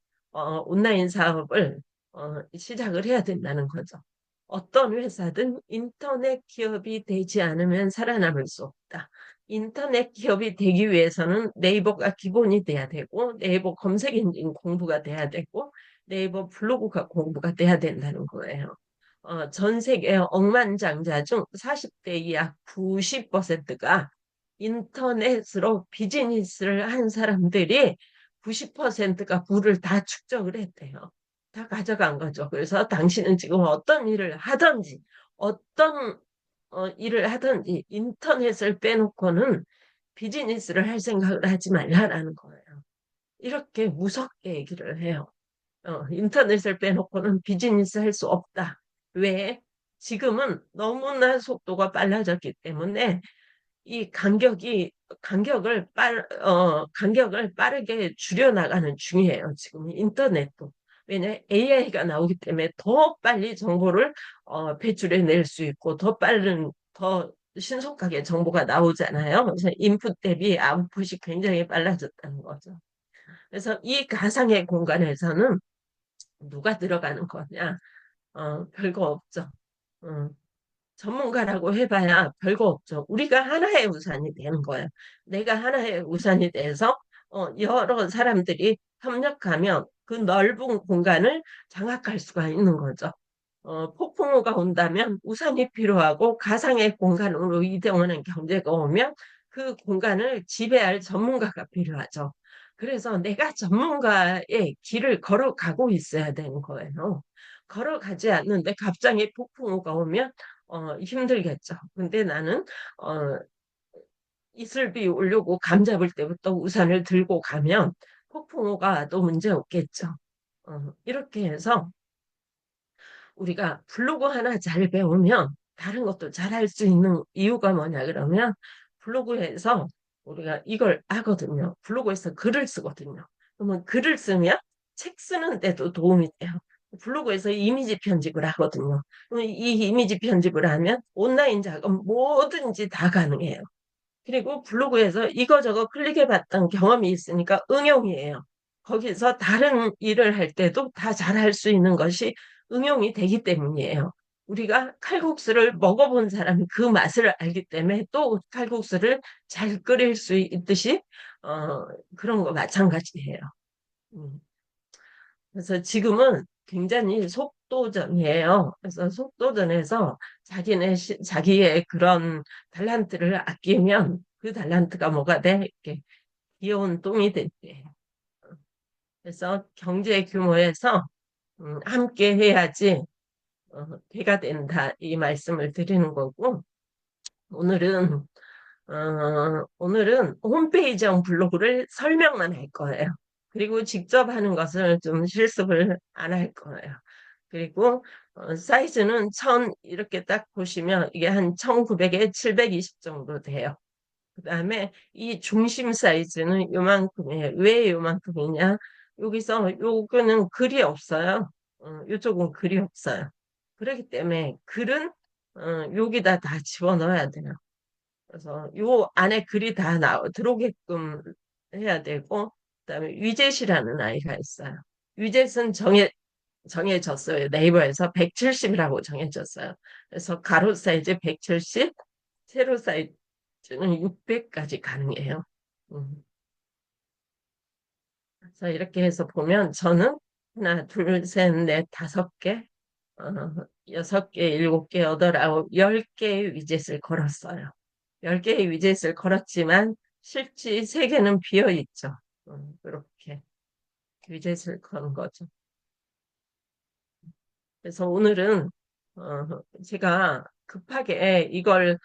온라인 사업을 시작을 해야 된다는 거죠. 어떤 회사든 인터넷 기업이 되지 않으면 살아남을 수 없다. 인터넷 기업이 되기 위해서는 네이버가 기본이 돼야 되고, 네이버 검색 엔진 공부가 돼야 되고, 네이버 블로그가 공부가 돼야 된다는 거예요. 전 세계 억만장자 중 40대 이하 90%가 인터넷으로 비즈니스를 한 사람들이 90%가 부를 다 축적을 했대요. 다 가져간 거죠. 그래서 당신은 지금 어떤 일을 하든지, 어떤 일을 하든지 인터넷을 빼놓고는 비즈니스를 할 생각을 하지 말라라는 거예요. 이렇게 무섭게 얘기를 해요. 인터넷을 빼놓고는 비즈니스 할 수 없다. 왜? 지금은 너무나 속도가 빨라졌기 때문에 이 간격을 빠르게 줄여나가는 중이에요. 지금 인터넷도. 왜냐, AI가 나오기 때문에 더 빨리 정보를 배출해낼 수 있고, 더 신속하게 정보가 나오잖아요. 그래서 인풋 대비 아웃풋이 굉장히 빨라졌다는 거죠. 그래서 이 가상의 공간에서는 누가 들어가는 거냐? 별거 없죠. 어, 전문가라고 해봐야 별거 없죠. 우리가 하나의 우산이 되는 거예요. 내가 하나의 우산이 돼서 여러 사람들이 협력하면 그 넓은 공간을 장악할 수가 있는 거죠. 폭풍우가 온다면 우산이 필요하고 가상의 공간으로 이동하는 경제가 오면 그 공간을 지배할 전문가가 필요하죠. 그래서 내가 전문가의 길을 걸어가고 있어야 되는 거예요. 걸어가지 않는데 갑자기 폭풍우가 오면 힘들겠죠. 근데 나는 어, 이슬비 오려고 감 잡을 때부터 우산을 들고 가면 폭풍우가 와도 문제 없겠죠. 이렇게 해서 우리가 블로그 하나 잘 배우면 다른 것도 잘 할 수 있는 이유가 뭐냐 그러면 블로그에서 우리가 이걸 하거든요. 블로그에서 글을 쓰거든요. 그러면 글을 쓰면 책 쓰는 데도 도움이 돼요. 블로그에서 이미지 편집을 하거든요. 그럼 이 이미지 편집을 하면 온라인 작업 뭐든지 다 가능해요. 그리고 블로그에서 이거저거 클릭해봤던 경험이 있으니까 응용이에요. 거기서 다른 일을 할 때도 다 잘할 수 있는 것이 응용이 되기 때문이에요. 우리가 칼국수를 먹어본 사람이 그 맛을 알기 때문에 또 칼국수를 잘 끓일 수 있듯이 어, 그런 거 마찬가지예요. 음. 그래서 지금은 굉장히 속도전이에요. 그래서 속도전에서 자기의 그런 달란트를 아끼면 그 달란트가 뭐가 돼? 이렇게 귀여운 똥이 된대. 그래서 경제 규모에서 함께 해야지 배가 된다 이 말씀을 드리는 거고 오늘은 오늘은 홈페이지형 블로그를 설명만 할 거예요. 그리고 직접 하는 것을 좀 실습을 안 할 거예요. 그리고 사이즈는 1000 이렇게 딱 보시면 이게 한 1900에 720 정도 돼요. 그다음에 이 중심 사이즈는 요만큼이에요. 왜 요만큼이냐? 여기서 요거는 글이 없어요. 요쪽은 글이 없어요. 그렇기 때문에 글은 여기다 다 집어넣어야 돼요. 그래서 요 안에 글이 다 들어오게끔 해야 되고, 그다음에 위젯이라는 아이가 있어요. 위젯은 정해졌어요. 네이버에서 170이라고 정해졌어요. 그래서 가로 사이즈 170, 세로 사이즈는 600까지 가능해요. 음. 그래서 이렇게 해서 보면 저는 하나, 둘, 셋, 넷, 5개, 어, 6개, 7개, 8, 9, 10개의 위젯을 걸었어요. 10개의 위젯을 걸었지만 실제 3개는 비어 있죠. 그렇게 위젯을 건 거죠. 그래서 오늘은 제가 급하게 이걸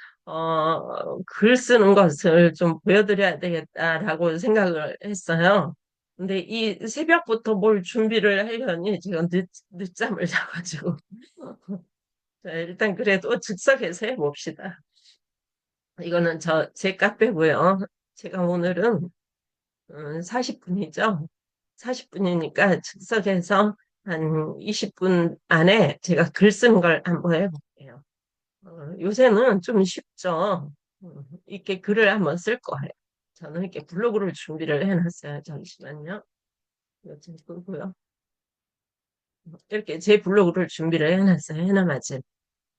글 쓰는 것을 좀 보여드려야 되겠다라고 생각을 했어요. 근데 이 새벽부터 뭘 준비를 하려니 제가 늦잠을 자가지고 자, 일단 그래도 즉석에서 해봅시다. 이거는 제 카페고요. 제가 오늘은 40분이죠. 40분이니까 즉석에서 한 20분 안에 제가 글 쓰는 걸 한번 해볼게요. 요새는 좀 쉽죠. 이렇게 글을 한번 쓸 거예요. 저는 이렇게 블로그를 준비를 해놨어요. 잠시만요. 이거 좀 끄고요. 이렇게 제 블로그를 준비를 해놨어요. 해놔마지.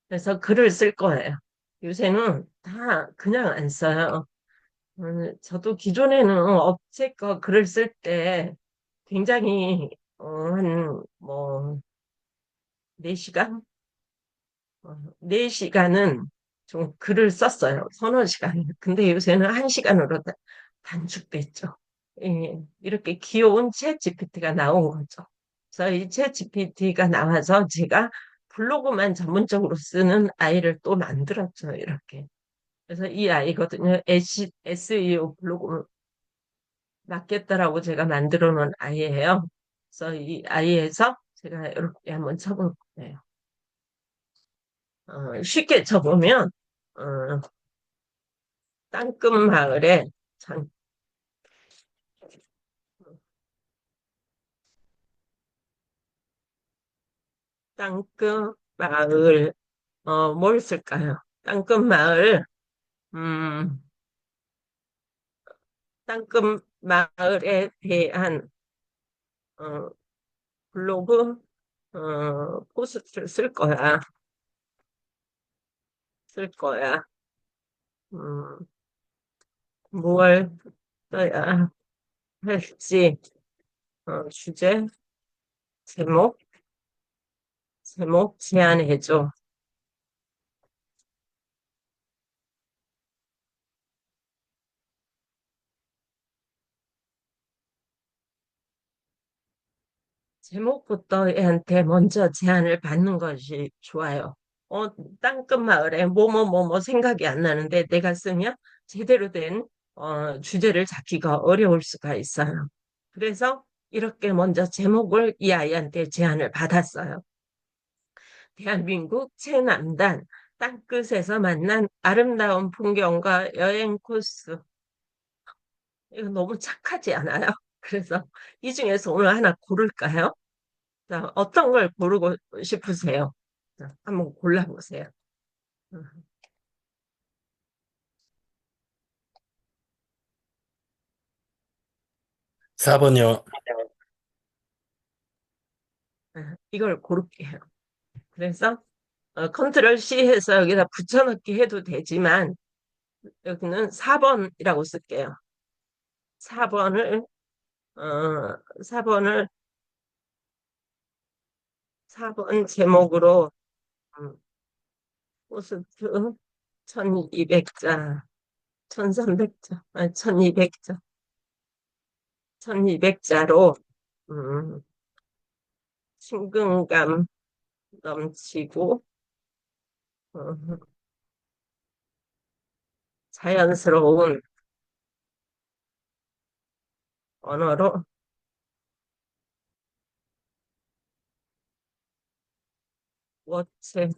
그래서 글을 쓸 거예요. 요새는 다 그냥 안 써요. 저도 기존에는 업체 거 글을 쓸 때 굉장히 뭐 4시간? 4시간은 좀 글을 썼어요. 서너 시간. 근데 요새는 1시간으로 단축됐죠. 예, 이렇게 귀여운 챗 GPT가 나온 거죠. 그래서 이 챗 GPT가 나와서 제가 블로그만 전문적으로 쓰는 아이를 또 만들었죠. 이렇게. 그래서 이 아이거든요. SEO 블로그 맞겠다라고 제가 만들어 놓은 아이예요. 그래서 이 아이에서 제가 이렇게 한번 쳐볼 거예요. 쉽게 쳐보면 어, 땅끝 마을에 참 땅끝 마을 뭘 쓸까요? 땅끝 마을 음, 땅끝 마을에 대한 어, 블로그 포스트를 쓸 거야. 음, 뭘 써야 할지 주제 제목 제안해줘. 제목부터 애한테 먼저 제안을 받는 것이 좋아요. 어, 땅끝 마을에 뭐뭐뭐뭐 생각이 안 나는데 내가 쓰면 제대로 된 주제를 잡기가 어려울 수가 있어요. 그래서 이렇게 먼저 제목을 이 아이한테 제안을 받았어요. 대한민국 최남단 땅끝에서 만난 아름다운 풍경과 여행 코스. 이거 너무 착하지 않아요? 그래서 이 중에서 오늘 하나 고를까요? 자, 어떤 걸 고르고 싶으세요? 자, 한번 골라보세요. 음, 4번이요. 이걸 고를게 해요. 그래서 컨트롤 C 해서 여기다 붙여넣기 해도 되지만 여기는 4번이라고 쓸게요. 4번을 어, 4번을 4번 제목으로 음, 포스트 1200자, 1300자, 아니 1200자, 1200자로 친근감 넘치고 어, 자연스러운 언어로 워체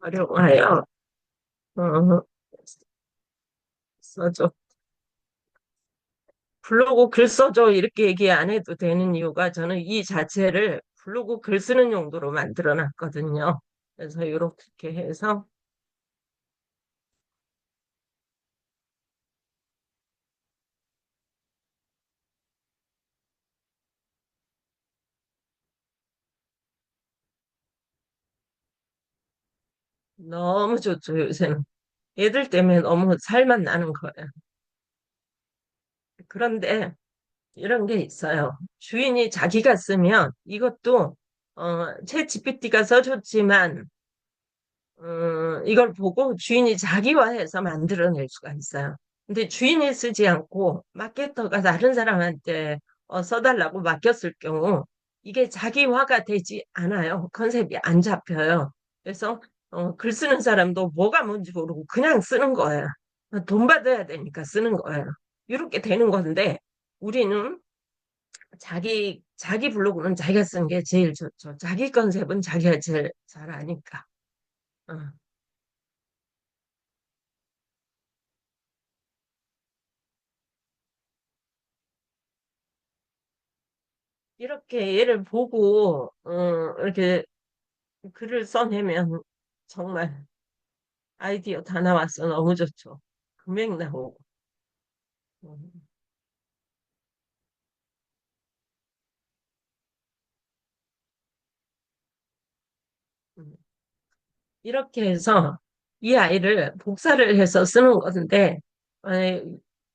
활용하여 어, 써줘. 블로그 글 써줘 이렇게 얘기 안 해도 되는 이유가 저는 이 자체를 블로그 글 쓰는 용도로 만들어 놨거든요. 그래서 이렇게 해서 너무 좋죠, 요새는. 얘들 때문에 너무 살만 나는 거예요. 그런데 이런 게 있어요. 주인이 자기가 쓰면 이것도 챗 GPT가 써줬지만 이걸 보고 주인이 자기화해서 만들어낼 수가 있어요. 근데 주인이 쓰지 않고 마케터가 다른 사람한테 써달라고 맡겼을 경우 이게 자기화가 되지 않아요. 컨셉이 안 잡혀요. 그래서 글 쓰는 사람도 뭐가 뭔지 모르고 그냥 쓰는 거예요. 돈 받아야 되니까 쓰는 거예요. 이렇게 되는 건데 우리는 자기 블로그는 자기가 쓰는 게 제일 좋죠. 자기 컨셉은 자기가 제일 잘 아니까. 어. 이렇게 얘를 보고 이렇게 글을 써내면 정말 아이디어 다 나왔어. 너무 좋죠. 금액 나오고. 음, 음. 이렇게 해서 이 아이를 복사를 해서 쓰는 건데 에,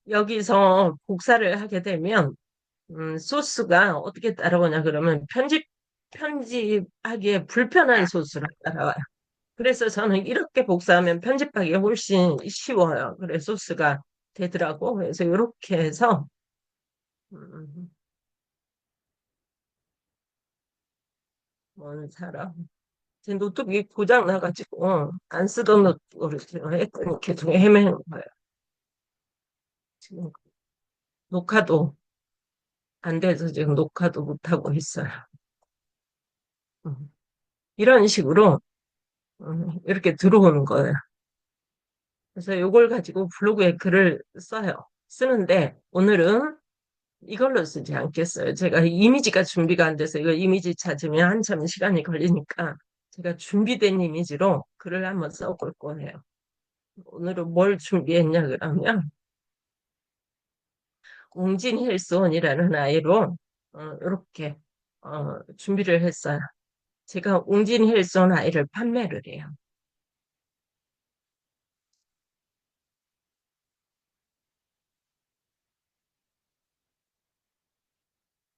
여기서 복사를 하게 되면 소스가 어떻게 따라오냐 그러면 편집하기에 불편한 소스로 따라와요. 그래서 저는 이렇게 복사하면 편집하기 훨씬 쉬워요. 그래 소스가 되더라고. 그래서 이렇게 해서 음, 뭘 사람 제 노트북이 고장 나가지고 안 쓰던 노트북으로 지금 했더니 계속 헤매는 거예요. 지금 녹화도 안 돼서 지금 녹화도 못 하고 있어요. 음, 이런 식으로 이렇게 들어오는 거예요. 그래서 이걸 가지고 블로그에 글을 써요. 쓰는데 오늘은 이걸로 쓰지 않겠어요. 제가 이미지가 준비가 안 돼서 이거 이미지 찾으면 한참 시간이 걸리니까 제가 준비된 이미지로 글을 한번 써볼 거예요. 오늘은 뭘 준비했냐 그러면 웅진 헬스원이라는 아이로 이렇게 준비를 했어요. 제가 웅진 헬스원 아이를 판매를 해요.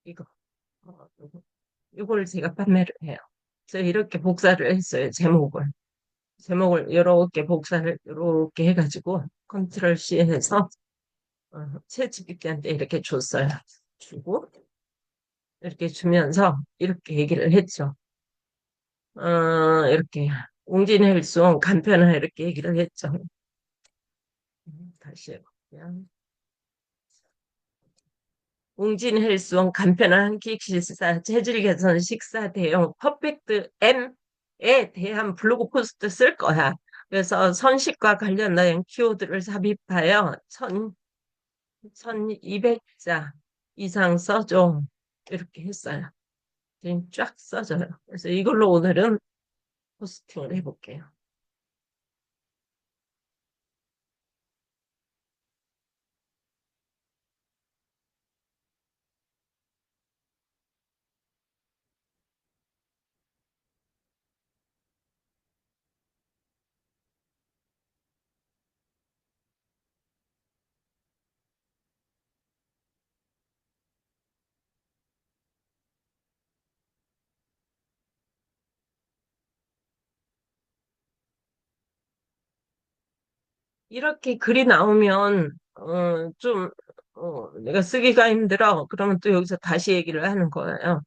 이거 이걸 제가 판매를 해요. 그래서 이렇게 복사를 했어요. 제목을 이렇게 복사를 이렇게 해가지고 컨트롤 C 해서 챗GPT한테 이렇게 줬어요. 주고 이렇게 주면서 이렇게 얘기를 했죠. 이렇게 웅진 헬스원 간편하 이렇게 얘기를 했죠. 다시 해볼게요. 웅진 헬스원 간편한 한 끼 식사, 체질 개선 식사 대용 퍼펙트 M에 대한 블로그 포스트 쓸 거야. 그래서 선식과 관련된 키워드를 삽입하여 1200자 이상 써줘. 이렇게 했어요. 지금 쫙 써져요. 그래서 이걸로 오늘은 포스팅을 해볼게요. 이렇게 글이 나오면, 내가 쓰기가 힘들어. 그러면 또 여기서 다시 얘기를 하는 거예요.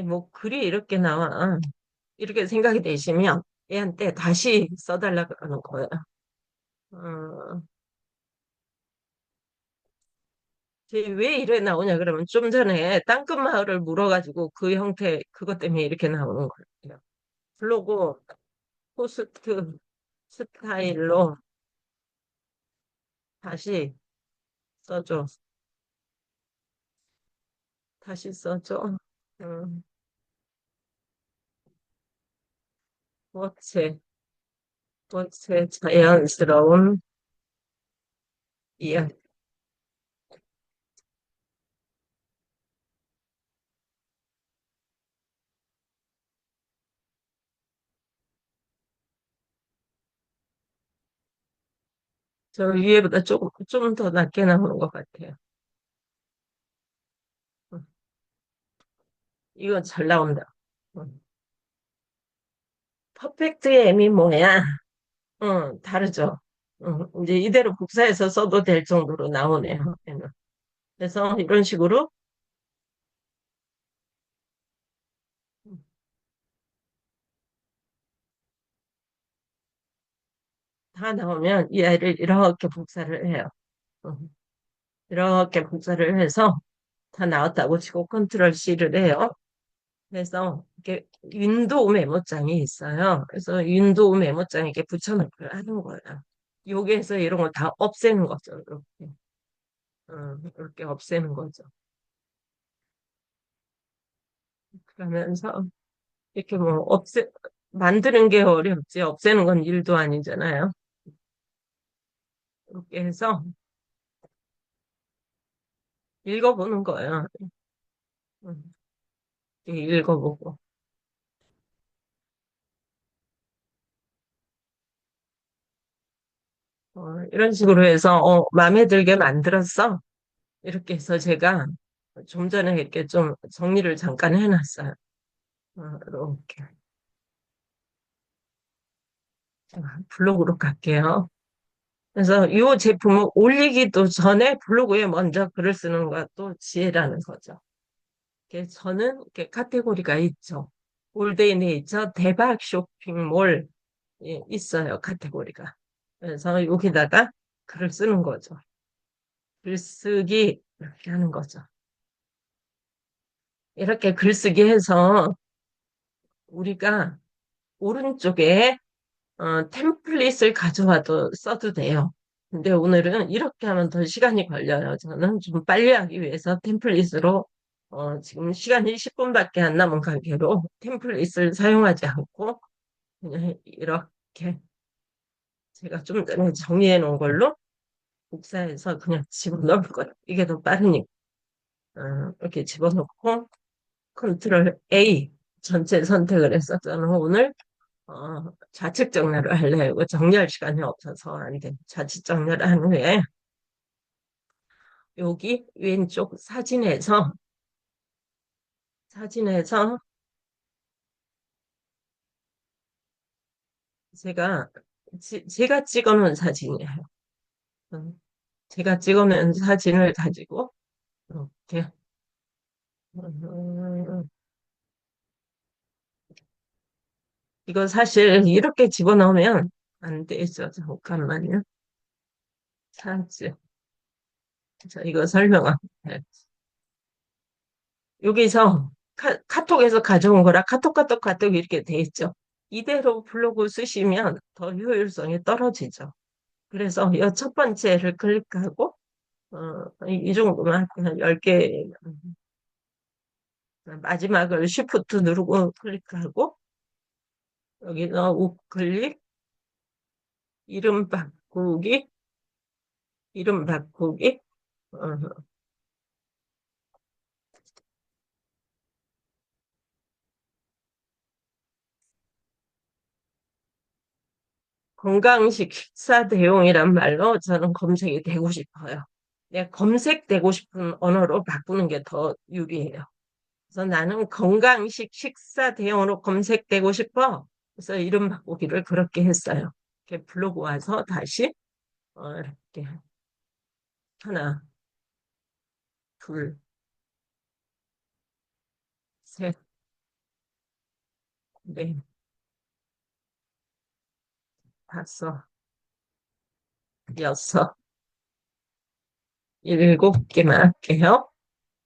뭐, 글이 이렇게 나와. 이렇게 생각이 되시면 얘한테 다시 써달라 그러는 거예요. 어, 왜 이래 나오냐 그러면 좀 전에 땅끝 마을을 물어가지고 그 형태, 그것 때문에 이렇게 나오는 거예요. 블로그 포스트 스타일로 다시 써줘. 다시 써줘. 음, 꽃의, 꽃의 자연스러운 이야기. 저 위에보다 좀 더 낮게 나오는 것 같아요. 음, 이거 잘 나온다. 음. 퍼펙트의 M이 뭐야? 다르죠. 이제 이대로 복사해서 써도 될 정도로 나오네요. 얘는. 그래서 이런 식으로 다 나오면 이 아이를 이렇게 복사를 해요. 음, 이렇게 복사를 해서 다 나왔다고 치고 컨트롤 C를 해요. 그래서 이렇게 윈도우 메모장이 있어요. 그래서 윈도우 메모장에 이렇게 붙여놓고 하는 거예요. 여기에서 이런 거 다 없애는 거죠. 이렇게. 이렇게 없애는 거죠. 그러면서 이렇게 뭐 만드는 게 어렵지 없애는 건 일도 아니잖아요. 이렇게 해서 읽어보는 거예요. 음, 이렇게 읽어보고. 이런 식으로 해서, 마음에 들게 만들었어. 이렇게 해서 제가 좀 전에 이렇게 좀 정리를 잠깐 해놨어요. 이렇게. 자, 블로그로 갈게요. 그래서 이 제품을 올리기도 전에 블로그에 먼저 글을 쓰는 것도 지혜라는 거죠. 저는 이렇게 카테고리가 있죠. 올데이 네이처 대박 쇼핑몰 있어요. 카테고리가. 그래서 여기다가 글을 쓰는 거죠. 글쓰기 이렇게 하는 거죠. 이렇게 글쓰기 해서 우리가 오른쪽에 템플릿을 가져와도 써도 돼요. 근데 오늘은 이렇게 하면 더 시간이 걸려요. 저는 좀 빨리 하기 위해서 템플릿으로 지금 시간이 10분밖에 안 남은 관계로 템플릿을 사용하지 않고 그냥 이렇게 제가 좀 전에 정리해 놓은 걸로 복사해서 그냥 집어넣을 거예요. 이게 더 빠르니까. 이렇게 집어넣고 컨트롤 A 전체 선택을 해서 저는 오늘 좌측 정렬을 하려고 이거 정리할 시간이 없어서 안 돼. 좌측 정렬을 한 후에 여기 왼쪽 사진에서 제가 제가 찍어놓은 사진이에요. 음, 제가 찍어놓은 사진을 가지고 이렇게 음, 이거 사실 이렇게 집어넣으면 안 되죠. 잠깐만요. 사진. 자, 이거 설명할게요. 여기서 카톡에서 가져온 거라 카톡 이렇게 돼 있죠. 이대로 블로그 쓰시면 더 효율성이 떨어지죠. 그래서 이 첫 번째를 클릭하고 이 정도만 한 10개 마지막을 쉬프트 누르고 클릭하고 여기서 우클릭 이름 바꾸기 이름 바꾸기 어, 건강식 식사 대용이란 말로 저는 검색이 되고 싶어요. 내가 검색되고 싶은 언어로 바꾸는 게 더 유리해요. 그래서 나는 건강식 식사 대용으로 검색되고 싶어. 그래서 이름 바꾸기를 그렇게 했어요. 이렇게 블로그 와서 다시 이렇게 하나, 둘, 셋, 넷, 다섯, 여섯, 일곱 개만 할게요.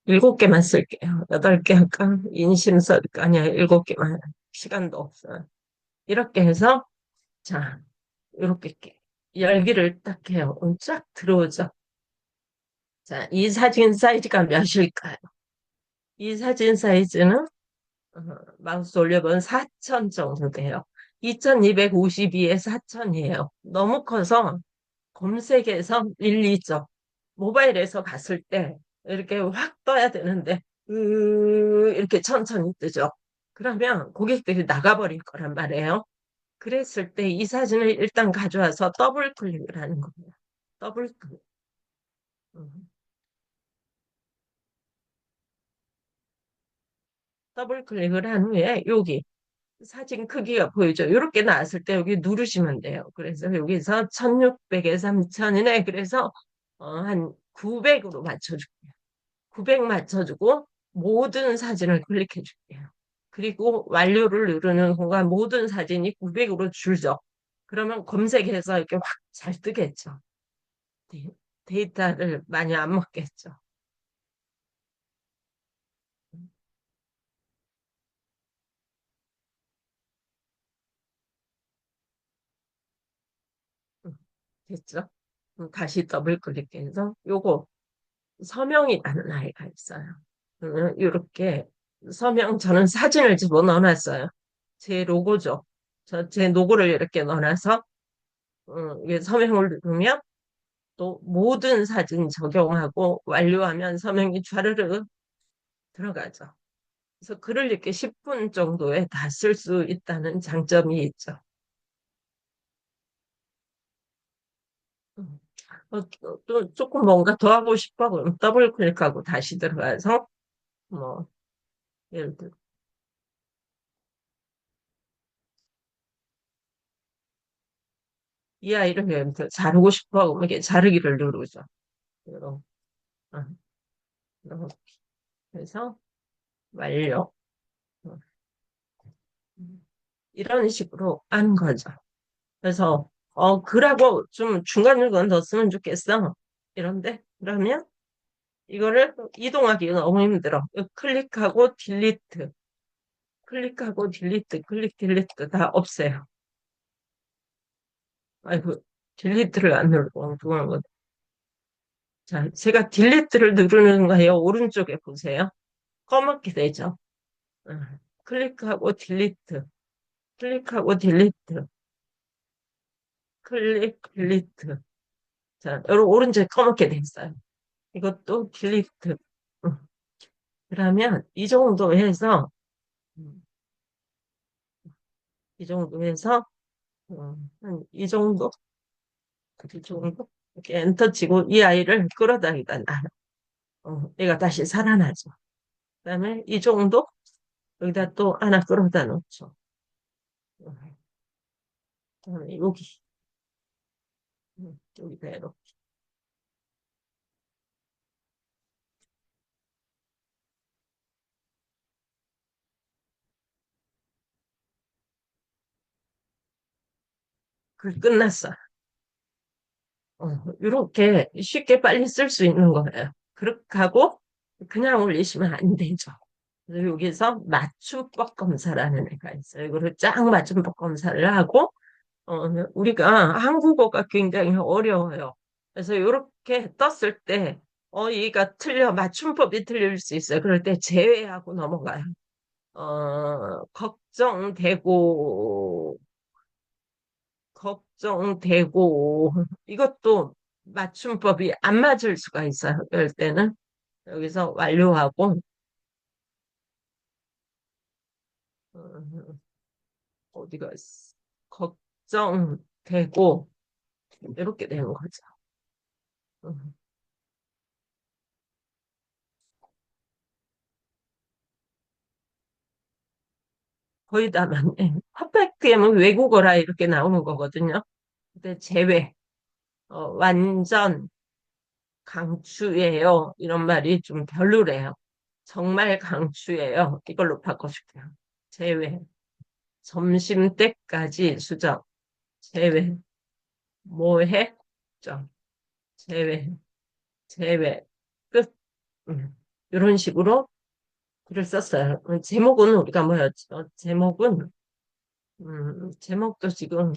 일곱 개만 쓸게요. 여덟 개 할까? 인심서, 아니야, 일곱 개만. 시간도 없어요. 이렇게 해서, 자, 이렇게 열기를 딱 해요. 쫙 들어오죠. 자, 이 사진 사이즈가 몇일까요? 이 사진 사이즈는 어, 마우스 올려보면 4천 정도 돼요. 2252에 4천이에요. 너무 커서 검색해서 밀리죠. 모바일에서 봤을 때 이렇게 확 떠야 되는데 이렇게 천천히 뜨죠. 그러면 고객들이 나가버릴 거란 말이에요. 그랬을 때 이 사진을 일단 가져와서 더블 클릭을 하는 거예요. 더블 클릭. 음. 더블 클릭을 한 후에 여기 사진 크기가 보이죠? 이렇게 나왔을 때 여기 누르시면 돼요. 그래서 여기서 1600에 3000이네. 그래서 한 900으로 맞춰줄게요. 900 맞춰주고 모든 사진을 클릭해 줄게요. 그리고 완료를 누르는 순간 모든 사진이 900으로 줄죠. 그러면 검색해서 이렇게 확 잘 뜨겠죠. 데- 데이터를 많이 안 먹겠죠. 음, 됐죠? 다시 더블 클릭해서 요거 서명이라는 아이가 있어요. 이렇게 서명, 저는 사진을 집어넣어 놨어요. 제 로고죠. 제 로고를 이렇게 넣어놔서 이게 서명을 누르면 또 모든 사진 적용하고 완료하면 서명이 좌르르 들어가죠. 그래서 글을 이렇게 10분 정도에 다 쓸 수 있다는 장점이 있죠. 음. 또 조금 뭔가 더 하고 싶어 그럼 더블 클릭하고 다시 들어가서 뭐 예를 들어 이 아이를 예를 들어 자르고 싶어 그러면 이게 자르기를 누르죠. 이렇게 어, 이렇게 해서 완료. 어, 이런 식으로 하는 거죠. 그래서 글하고 좀 중간중간 더 쓰면 좋겠어. 이런데 그러면 이거를 이동하기 너무 힘들어. 클릭하고 딜리트, 클릭하고 딜리트, 클릭 딜리트 다 없애요. 아이고 딜리트를 안 누르고 그런 거. 자, 제가 딜리트를 누르는 거예요. 오른쪽에 보세요. 검게 되죠. 어, 클릭하고 딜리트, 클릭하고 딜리트, 클릭 딜리트. 자, 여러분 오른쪽에 검게 돼 있어요. 이것도 딜리트. 어, 그러면 이 정도 해서 음, 이 정도 해서 한이 정도 이 정도 이렇게 엔터 치고 이 아이를 끌어다니다 놔요. 얘가 다시 살아나죠. 그다음에 이 정도 여기다 또 하나 끌어다 놓죠. 그다음에 여기 여기다 이렇게 글 끝났어. 이렇게 쉽게 빨리 쓸 수 있는 거예요. 그렇게 하고 그냥 올리시면 안 되죠. 그래서 여기서 맞춤법 검사라는 애가 있어요. 이거를 쫙 맞춤법 검사를 하고 우리가 한국어가 굉장히 어려워요. 그래서 이렇게 떴을 때 얘가 틀려 맞춤법이 틀릴 수 있어요. 그럴 때 제외하고 넘어가요. 걱정되고 이것도 맞춤법이 안 맞을 수가 있어요. 그럴 때는 여기서 완료하고 어, 어디가 있어? 걱정되고 이렇게 되는 거죠. 음, 거의 다 맞네. 퍼펙트에는 외국어라 이렇게 나오는 거거든요. 근데 제외. 완전 강추예요. 이런 말이 좀 별로래요. 정말 강추예요. 이걸로 바꿔줄게요. 제외. 점심 때까지 수정. 제외. 뭐해? 점. 제외. 제외. 끝. 이런 식으로 글을 썼어요. 제목은 우리가 뭐였죠? 제목도 지금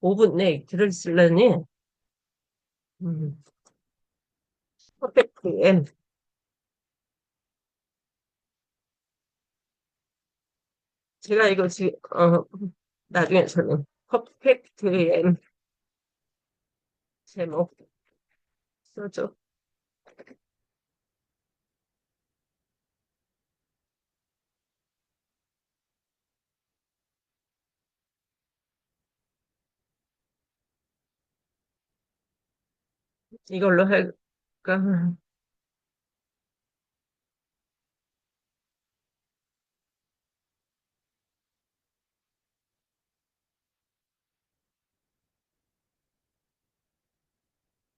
5분 내에 글을 쓰려니, 음, 퍼펙트 M. 제가 이거 지금, 나중에 저는 퍼펙트 M 제목 써줘. 이걸로 할까?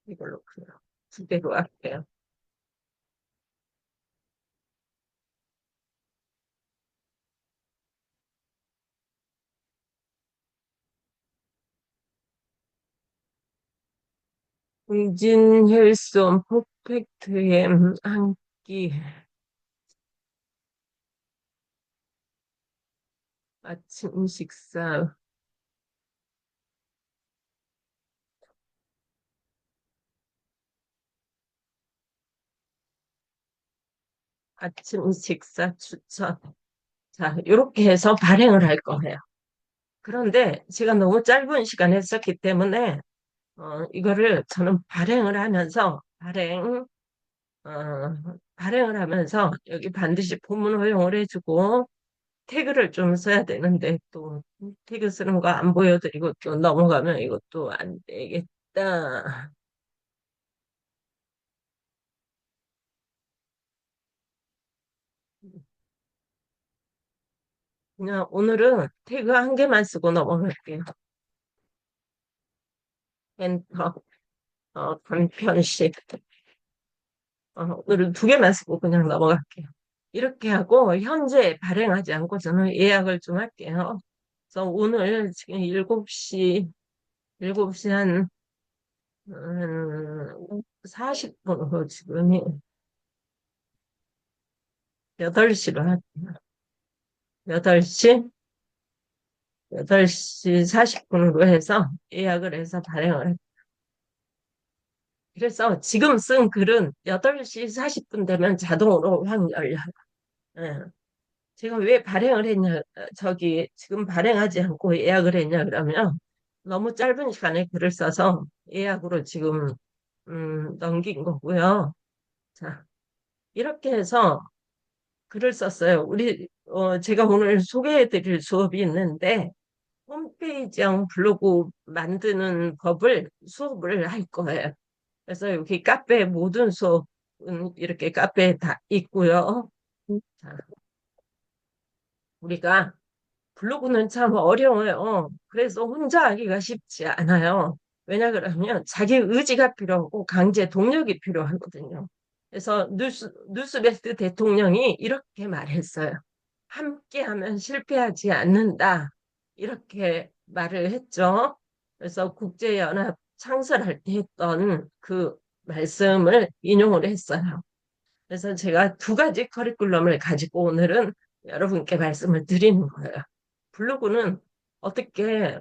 이걸로 그냥 두 개로 할게요. 응진혈손 퍼펙트 M 한 끼. 아침 식사. 아침 식사 추천. 자, 이렇게 해서 발행을 할 거예요. 그런데 제가 너무 짧은 시간에 썼기 때문에 이거를 저는 발행을 하면서 여기 반드시 본문 허용을 해주고 태그를 좀 써야 되는데 또 태그 쓰는 거 안 보여드리고 또 넘어가면 이것도 안 되겠다. 그냥 오늘은 태그 한 개만 쓰고 넘어갈게요. 엔터, 단편식. 오늘은 두 개만 쓰고 그냥 넘어갈게요. 이렇게 하고 현재 발행하지 않고 저는 예약을 좀 할게요. 그래서 오늘 지금 7시 한 40분으로 지금이 8시로 할게요. 8시, 8시 40분으로 해서 예약을 해서 발행을 할게요. 그래서 지금 쓴 글은 8시 40분 되면 자동으로 확 열려요. 예. 제가 왜 발행을 했냐, 지금 발행하지 않고 예약을 했냐, 그러면 너무 짧은 시간에 글을 써서 예약으로 지금, 넘긴 거고요. 자, 이렇게 해서 글을 썼어요. 제가 오늘 소개해 드릴 수업이 있는데, 홈페이지형 블로그 만드는 법을 수업을 할 거예요. 그래서 여기 카페 모든 수업은 이렇게 카페에 다 있고요. 자, 우리가 블로그는 참 어려워요. 그래서 혼자 하기가 쉽지 않아요. 왜냐 그러면 자기 의지가 필요하고 강제 동력이 필요하거든요. 그래서 누스베트 대통령이 이렇게 말했어요. 함께하면 실패하지 않는다. 이렇게 말을 했죠. 그래서 국제연합 창설할 때 했던 그 말씀을 인용을 했어요. 그래서 제가 두 가지 커리큘럼을 가지고 오늘은 여러분께 말씀을 드리는 거예요. 블로그는 어떻게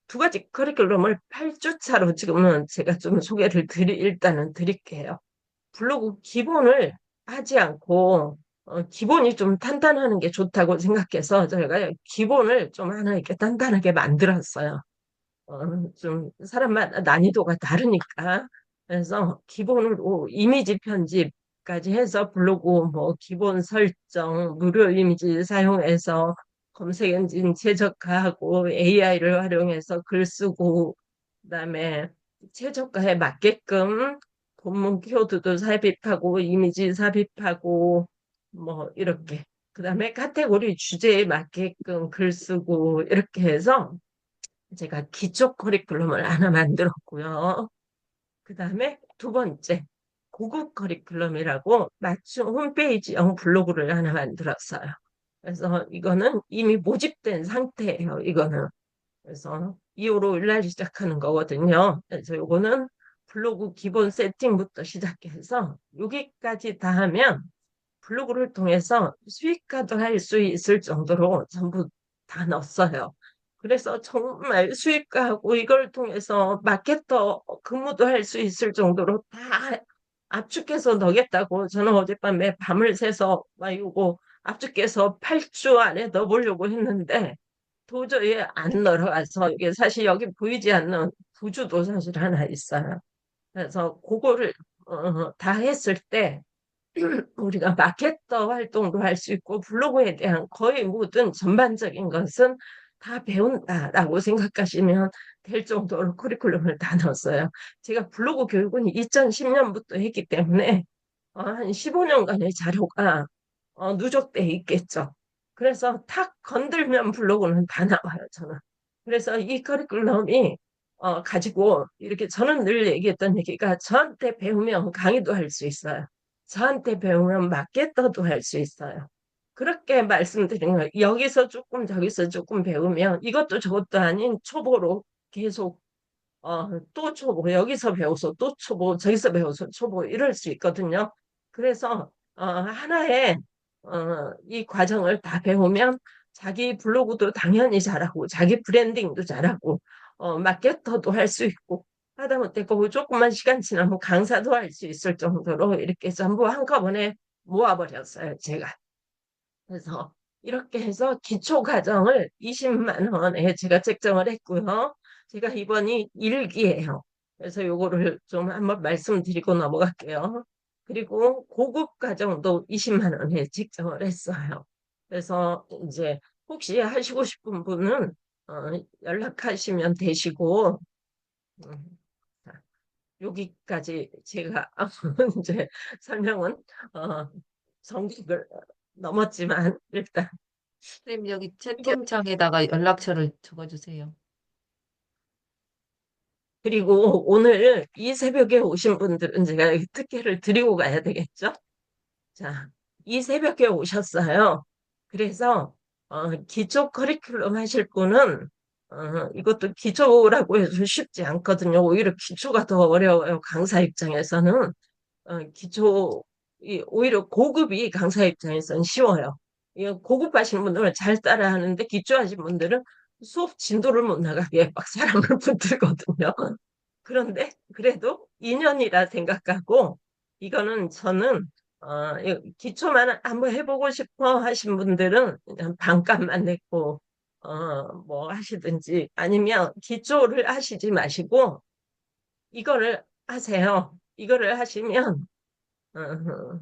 두 가지 커리큘럼을 8주차로 지금은 제가 좀 일단은 드릴게요. 블로그 기본을 하지 않고 기본이 좀 탄탄하는 게 좋다고 생각해서 저희가 기본을 좀 하나 이렇게 단단하게 만들었어요. 좀 사람마다 난이도가 다르니까. 그래서 기본으로 이미지 편집까지 해서 블로그 뭐 기본 설정, 무료 이미지 사용해서 검색 엔진 최적화하고 AI를 활용해서 글 쓰고 그다음에 최저가에 맞게끔 본문 키워드도 삽입하고 이미지 삽입하고 뭐 이렇게 그다음에 카테고리 주제에 맞게끔 글 쓰고 이렇게 해서 제가 기초 커리큘럼을 하나 만들었고요. 그 다음에 두 번째, 고급 커리큘럼이라고 맞춤 홈페이지형 블로그를 하나 만들었어요. 그래서 이거는 이미 모집된 상태예요, 이거는. 그래서 2월 5일 날 시작하는 거거든요. 그래서 요거는 블로그 기본 세팅부터 시작해서 여기까지 다 하면 블로그를 통해서 수익화도 할 수 있을 정도로 전부 다 넣었어요. 그래서 정말 수익화하고 이걸 통해서 마케터 근무도 할 수 있을 정도로 다 압축해서 넣겠다고 저는 어젯밤에 밤을 새서 막 이거 압축해서 8주 안에 넣어보려고 했는데 도저히 안 넣어와서 이게 사실 여기 보이지 않는 부주도 사실 하나 있어요. 그래서 그거를 다 했을 때 우리가 마케터 활동도 할 수 있고 블로그에 대한 거의 모든 전반적인 것은 다 배운다라고 생각하시면 될 정도로 커리큘럼을 다 넣었어요. 제가 블로그 교육은 2010년부터 했기 때문에 한 15년간의 자료가 누적돼 있겠죠. 그래서 탁 건들면 블로그는 다 나와요, 저는. 그래서 이 커리큘럼이 가지고 이렇게 저는 늘 얘기했던 얘기가 저한테 배우면 강의도 할 수 있어요. 저한테 배우면 마케터도 할 수 있어요. 그렇게 말씀드린 거예요. 여기서 조금 저기서 조금 배우면 이것도 저것도 아닌 초보로 계속 또 초보, 여기서 배워서 또 초보, 저기서 배워서 초보, 이럴 수 있거든요. 그래서, 하나의, 이 과정을 다 배우면 자기 블로그도 당연히 잘하고, 자기 브랜딩도 잘하고, 마케터도 할 수 있고, 하다못해 그 조금만 시간 지나면 강사도 할 수 있을 정도로 이렇게 전부 한꺼번에 모아버렸어요, 제가. 그래서 이렇게 해서 기초 과정을 20만 원에 제가 책정을 했고요. 제가 이번이 1기예요. 그래서 요거를 좀 한번 말씀드리고 넘어갈게요. 그리고 고급 과정도 20만 원에 책정을 했어요. 그래서 이제 혹시 하시고 싶은 분은 어, 연락하시면 되시고 음, 자, 여기까지 제가 이제 설명은 어, 정직을 넘었지만 일단 선생님, 여기 이번 채팅창에다가 연락처를 적어주세요. 그리고 오늘 이 새벽에 오신 분들은 제가 여기 특혜를 드리고 가야 되겠죠? 자, 이 새벽에 오셨어요. 그래서 기초 커리큘럼 하실 분은 이것도 기초라고 해서 쉽지 않거든요. 오히려 기초가 더 어려워요. 강사 입장에서는 기초 오히려 고급이 강사 입장에서는 쉬워요. 이 고급 하시는 분들은 잘 따라하는데 기초 하시는 분들은 수업 진도를 못 나가게 막 사람을 붙들거든요. 그런데 그래도 2년이라 생각하고 이거는 저는 기초만 한번 해보고 싶어 하신 분들은 그냥 반값만 냈고 뭐 하시든지 아니면 기초를 하시지 마시고 이거를 하세요. 이거를 하시면 어,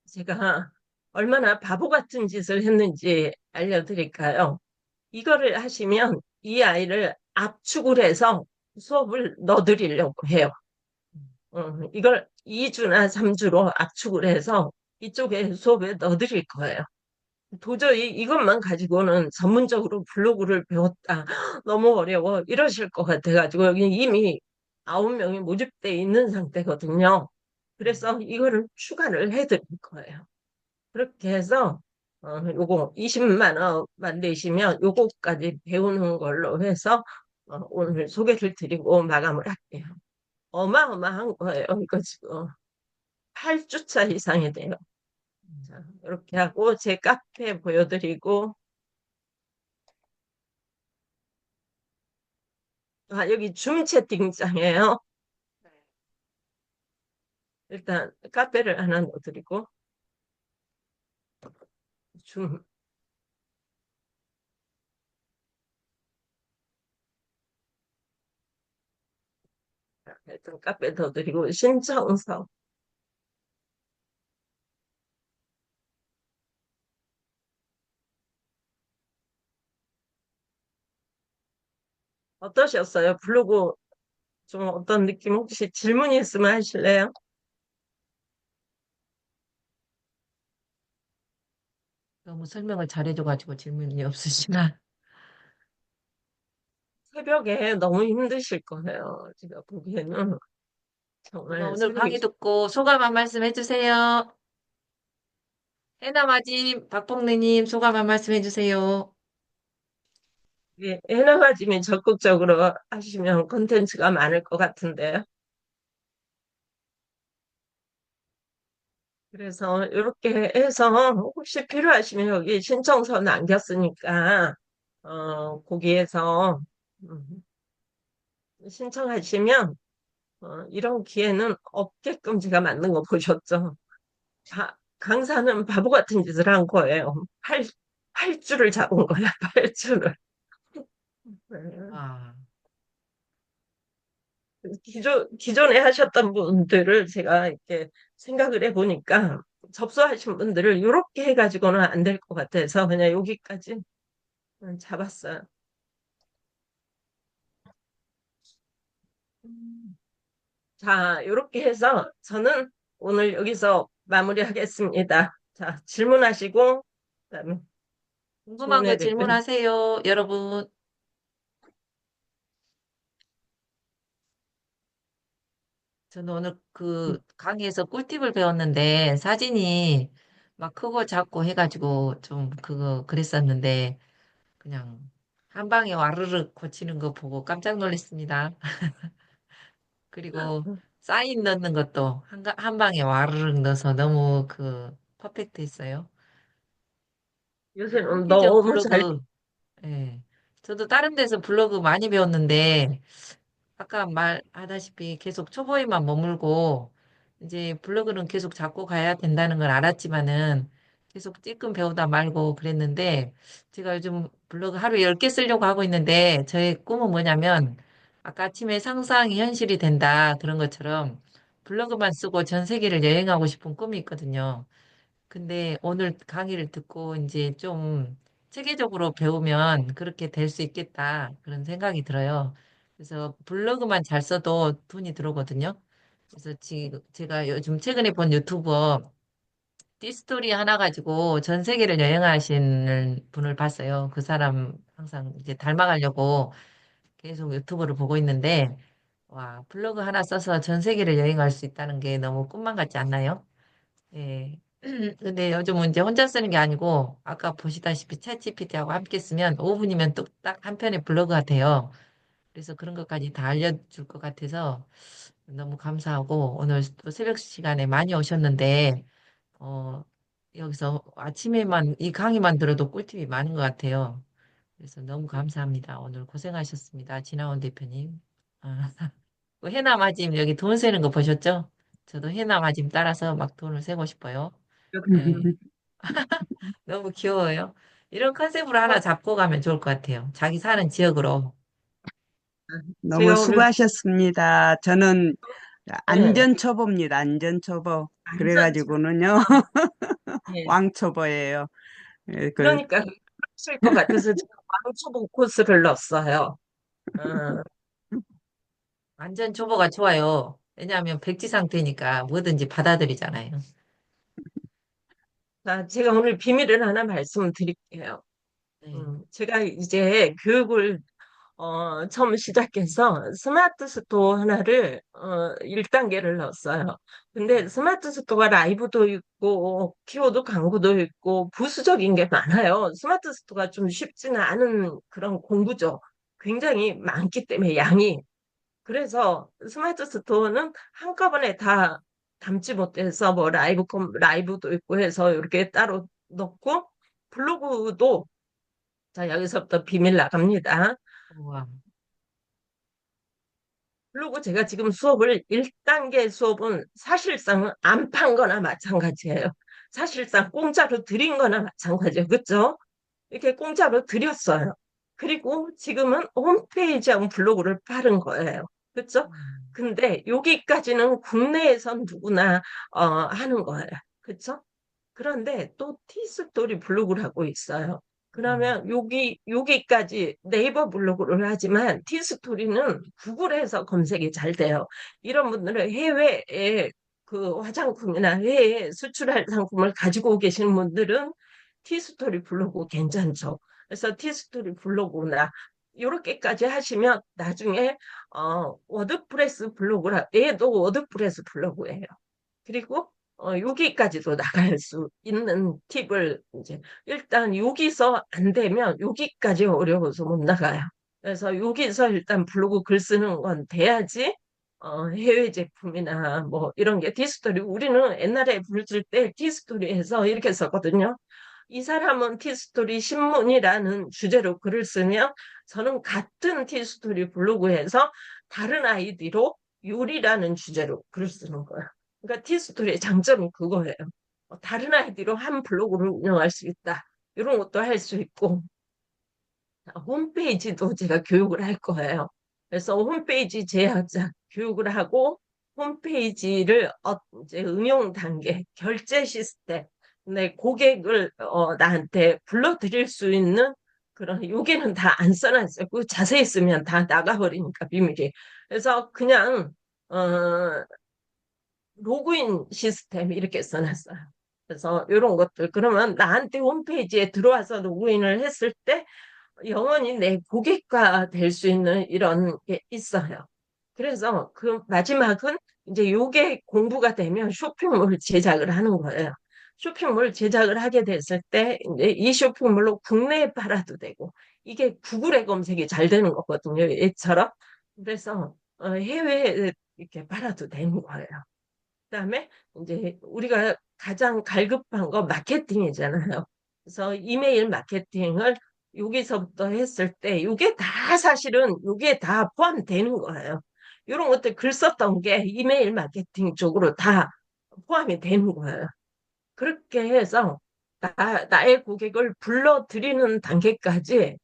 제가 얼마나 바보 같은 짓을 했는지 알려드릴까요? 이거를 하시면 이 아이를 압축을 해서 수업을 넣어드리려고 해요. 이걸 2주나 3주로 압축을 해서 이쪽에 수업에 넣어드릴 거예요. 도저히 이것만 가지고는 전문적으로 블로그를 배웠다. 너무 어려워. 이러실 것 같아가지고 여기 이미 9명이 모집돼 있는 상태거든요. 그래서 이거를 추가를 해드릴 거예요. 그렇게 해서 요거 20만 원만 내시면 요거까지 배우는 걸로 해서 오늘 소개를 드리고 마감을 할게요. 어마어마한 거예요. 이거 지금 8주차 이상이 돼요. 자, 이렇게 하고 제 카페 보여드리고 여기 줌 채팅창이에요. 일단 카페를 하나 넣어드리고 줌 일단 카페 넣어드리고 신청서 어떠셨어요? 블로그 좀 어떤 느낌 혹시 질문 있으면 하실래요? 너무 설명을 잘해줘가지고 질문이 없으시나? 새벽에 너무 힘드실 거예요. 제가 보기에는 정말 오늘 새벽에 강의 듣고 소감 한 말씀 해주세요. 해남아짐 박봉래님 소감 한 말씀 해주세요. 해나가짐이 적극적으로 하시면 콘텐츠가 많을 것 같은데요. 그래서 이렇게 해서 혹시 필요하시면 여기 신청서 남겼으니까 거기에서 음, 신청하시면 이런 기회는 없게끔 제가 만든 거 보셨죠? 강사는 바보 같은 짓을 한 거예요. 팔줄을 잡은 거야, 팔줄을. 네. 아, 기존에 하셨던 분들을 제가 이렇게 생각을 해보니까 접수하신 분들을 이렇게 해가지고는 안 될 것 같아서 그냥 여기까지 잡았어요. 음. 자, 이렇게 해서 저는 오늘 여기서 마무리하겠습니다. 자, 질문하시고, 그다음에 궁금한 거 조은혜 대표님. 질문하세요, 여러분. 저는 오늘 그 강의에서 꿀팁을 배웠는데 사진이 막 크고 작고 해가지고 좀 그거 그랬었는데 그냥 한 방에 와르르 고치는 거 보고 깜짝 놀랐습니다. 그리고 사인 넣는 것도 한 방에 와르르 넣어서 너무 그 퍼펙트 했어요. 그 요새는 홈피디어 너무 잘, 블로그, 예. 저도 다른 데서 블로그 많이 배웠는데 아까 말하다시피 계속 초보에만 머물고 이제 블로그는 계속 잡고 가야 된다는 걸 알았지만은 계속 찔끔 배우다 말고 그랬는데 제가 요즘 블로그 하루 10개 쓰려고 하고 있는데 저의 꿈은 뭐냐면 아까 아침에 상상이 현실이 된다 그런 것처럼 블로그만 쓰고 전 세계를 여행하고 싶은 꿈이 있거든요. 근데 오늘 강의를 듣고 이제 좀 체계적으로 배우면 그렇게 될 수 있겠다. 그런 생각이 들어요. 그래서 블로그만 잘 써도 돈이 들어오거든요. 그래서 지금 제가 요즘 최근에 본 유튜버 띠스토리 하나 가지고 전 세계를 여행하시는 분을 봤어요. 그 사람 항상 이제 닮아가려고 계속 유튜브를 보고 있는데, 와, 블로그 하나 써서 전 세계를 여행할 수 있다는 게 너무 꿈만 같지 않나요? 예. 근데 요즘은 이제 혼자 쓰는 게 아니고, 아까 보시다시피 챗GPT하고 함께 쓰면 5분이면 뚝딱 한 편의 블로그가 돼요. 그래서 그런 것까지 다 알려줄 것 같아서 너무 감사하고, 오늘 또 새벽 시간에 많이 오셨는데, 어, 여기서 아침에만 이 강의만 들어도 꿀팁이 많은 것 같아요. 그래서 너무 감사합니다. 오늘 고생하셨습니다. 진아원 대표님. 아, 그 해남 아짐 여기 돈 세는 거 보셨죠? 저도 해남 아짐 따라서 막 돈을 세고 싶어요. 예. 너무 귀여워요. 이런 컨셉으로 하나 잡고 가면 좋을 것 같아요. 자기 사는 지역으로. 너무 제가 오늘, 수고하셨습니다. 저는 예, 안전초보입니다. 안전초보. 안전처럼, 그래가지고는요, 예. 왕초보예요. 예, 그러니까 그러실 것 같아서 제가 왕초보 코스를 넣었어요. 어, 완전 초보가 좋아요. 왜냐하면 백지 상태니까 뭐든지 받아들이잖아요. 자, 제가 오늘 비밀을 하나 말씀드릴게요. 네. 제가 이제 교육을 처음 시작해서 스마트 스토어 하나를 1단계를 넣었어요. 근데 스마트 스토어가 라이브도 있고 키워드 광고도 있고 부수적인 게 많아요. 스마트 스토어가 좀 쉽지는 않은 그런 공부죠. 굉장히 많기 때문에 양이. 그래서 스마트 스토어는 한꺼번에 다 담지 못해서 뭐 라이브도 있고 해서 이렇게 따로 넣고 블로그도 자, 여기서부터 비밀 나갑니다. 우와. 그리고 제가 지금 수업을 1단계 수업은 사실상 안 판 거나 마찬가지예요. 사실상 공짜로 드린 거나 마찬가지예요. 그렇죠? 이렇게 공짜로 드렸어요. 그리고 지금은 홈페이지하고 블로그를 파는 거예요. 그렇죠? 음. 근데 여기까지는 국내에선 누구나 하는 거예요. 그렇죠? 그런데 또 티스토리 블로그를 하고 있어요. 음. 그러면 여기까지 네이버 블로그를 하지만 티스토리는 구글에서 검색이 잘 돼요. 이런 분들은 해외에 그 화장품이나 해외에 수출할 상품을 가지고 계시는 분들은 티스토리 블로그 괜찮죠. 그래서 티스토리 블로그나 요렇게까지 하시면 나중에 워드프레스 블로그라 얘도 워드프레스 블로그예요. 그리고 여기까지도 나갈 수 있는 팁을 이제 일단 여기서 안 되면 여기까지 어려워서 못 나가요. 그래서 여기서 일단 블로그 글 쓰는 건 돼야지 해외 제품이나 뭐 이런 게 티스토리 우리는 옛날에 글 쓸 때 티스토리에서 이렇게 썼거든요. 이 사람은 티스토리 신문이라는 주제로 글을 쓰면 저는 같은 티스토리 블로그에서 다른 아이디로 요리라는 주제로 글을 쓰는 거예요. 그러니까 티스토리의 장점이 그거예요. 다른 아이디로 한 블로그를 운영할 수 있다. 이런 것도 할 수 있고 홈페이지도 제가 교육을 할 거예요. 그래서 홈페이지 제작자 교육을 하고 홈페이지를 이제 응용 단계, 결제 시스템, 내 고객을 나한테 불러드릴 수 있는 그런 여기는 다 안 써놨어요. 그 자세히 쓰면 다 나가버리니까 비밀이. 그래서 그냥 어, 로그인 시스템 이렇게 써놨어요. 그래서 이런 것들 그러면 나한테 홈페이지에 들어와서 로그인을 했을 때 영원히 내 고객과 될 수 있는 이런 게 있어요. 그래서 그 마지막은 이제 요게 공부가 되면 쇼핑몰 제작을 하는 거예요. 쇼핑몰 제작을 하게 됐을 때 이제 이 쇼핑몰로 국내에 팔아도 되고 이게 구글에 검색이 잘 되는 거거든요. 얘처럼. 그래서 해외에 이렇게 팔아도 되는 거예요. 그다음에 이제 우리가 가장 갈급한 거 마케팅이잖아요. 그래서 이메일 마케팅을 여기서부터 했을 때 이게 다 사실은 이게 다 포함되는 거예요. 이런 것들 글 썼던 게 이메일 마케팅 쪽으로 다 포함이 되는 거예요. 그렇게 해서 나의 고객을 불러들이는 단계까지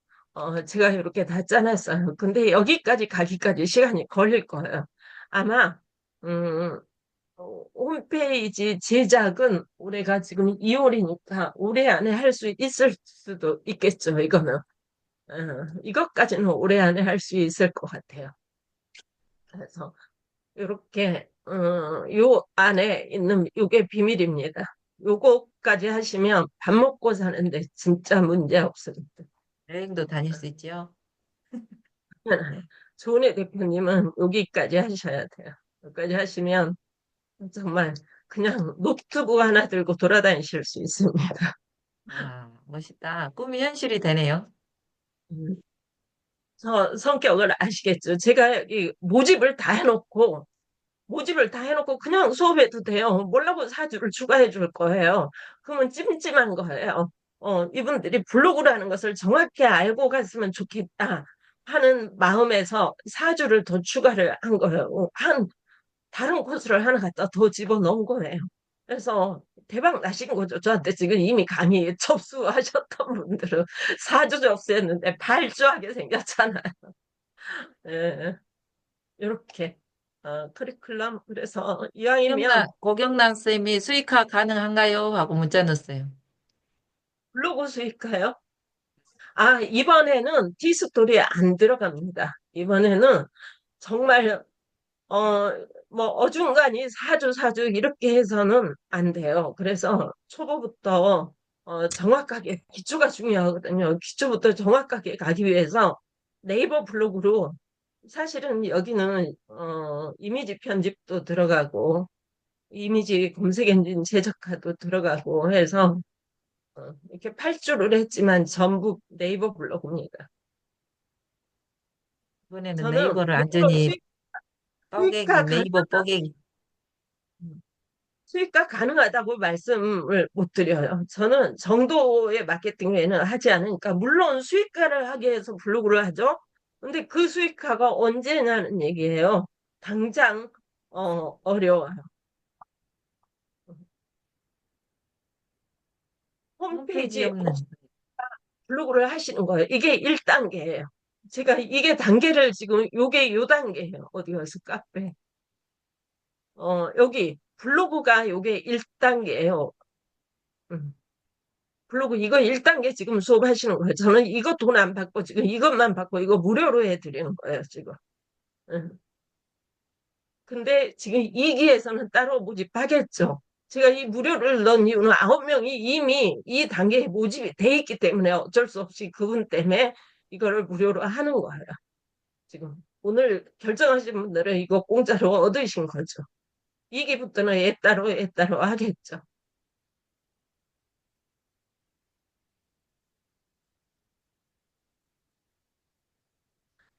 제가 이렇게 다 짜놨어요. 근데 여기까지 가기까지 시간이 걸릴 거예요. 아마 음, 홈페이지 제작은 올해가 지금 2월이니까 올해 안에 할 수 있을 수도 있겠죠, 이거는. 이것까지는 올해 안에 할 수 있을 것 같아요. 그래서 이렇게 요 안에 있는 요게 비밀입니다. 요거까지 하시면 밥 먹고 사는데 진짜 문제 없습니다. 여행도 다닐 수 있죠. 조은혜 대표님은 여기까지 하셔야 돼요. 여기까지 하시면 정말 그냥 노트북 하나 들고 돌아다니실 수 있습니다. 아, 멋있다. 꿈이 현실이 되네요. 음, 저 성격을 아시겠죠? 제가 이 모집을 다 해놓고 그냥 수업해도 돼요. 몰라고 사주를 추가해 줄 거예요. 그러면 찜찜한 거예요. 이분들이 블로그라는 것을 정확히 알고 갔으면 좋겠다 하는 마음에서 사주를 더 추가를 한 거예요. 다른 코스를 하나 갖다 더 집어넣은 거예요. 그래서 대박 나신 거죠. 저한테 지금 이미 감히 접수하셨던 분들은 사주 접수했는데 발주하게 생겼잖아요. 예, 이렇게 커리큘럼 그래서 이왕이면 고경남 쌤이 수익화 가능한가요? 하고 문자 넣었어요. 블로그 수익화요. 아, 이번에는 티스토리에 안 들어갑니다. 이번에는 정말 어, 뭐 어중간히 사주 이렇게 해서는 안 돼요. 그래서 초보부터 정확하게 기초가 중요하거든요. 기초부터 정확하게 가기 위해서 네이버 블로그로 사실은 여기는 이미지 편집도 들어가고 이미지 검색 엔진 최적화도 들어가고 해서 이렇게 8주를 했지만 전부 네이버 블로그입니다. 이번에는 저는 네이버를 물론 완전히 수익화 뻐개기, 네이버 뻐개기. 수익화 가능하다고 말씀을 못 드려요. 저는 정도의 마케팅 외에는 하지 않으니까, 물론 수익화를 하기 위해서 블로그를 하죠. 근데 그 수익화가 언제냐는 얘기예요. 당장, 어려워요. 홈페이지 홈페이지 없는. 블로그를 하시는 거예요. 이게 1단계예요. 제가 이게 단계를 지금, 요게 요 단계예요. 어디 가서 카페. 여기, 블로그가 요게 1단계예요. 블로그 이거 1단계 지금 수업하시는 거예요. 저는 이거 돈 안 받고 지금 이것만 받고 이거 무료로 해드리는 거예요, 지금. 응. 근데 지금 2기에서는 따로 모집하겠죠. 제가 이 무료를 넣은 이유는 9명이 이미 이 단계에 모집이 돼 있기 때문에 어쩔 수 없이 그분 때문에 이거를 무료로 하는 거예요. 지금 오늘 결정하신 분들은 이거 공짜로 얻으신 거죠. 2기부터는 얘 따로 하겠죠.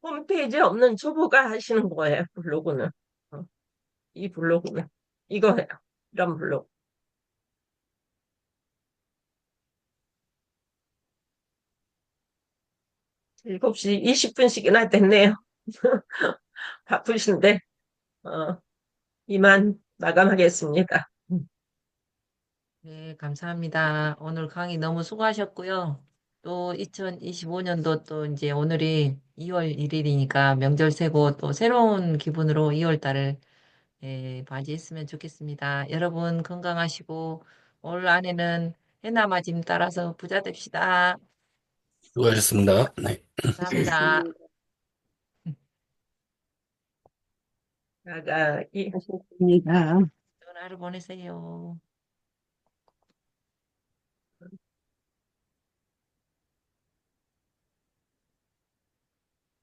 홈페이지에 없는 초보가 하시는 거예요, 블로그는. 어, 이 블로그는. 이거예요. 이런 블로그. 7시 20분씩이나 됐네요. 바쁘신데, 어, 이만 마감하겠습니다. 네, 감사합니다. 오늘 강의 너무 수고하셨고요. 또 2025년도 또 이제 오늘이 2월 1일이니까 명절 세고 또 새로운 기분으로 2월 달을 맞이했으면 좋겠습니다. 여러분 건강하시고 올 한해는 해나 맞임 따라서 부자 됩시다. 수고하셨습니다. 네. 감사합니다. 나가, 하셨습니다. 좋은 하루 보내세요.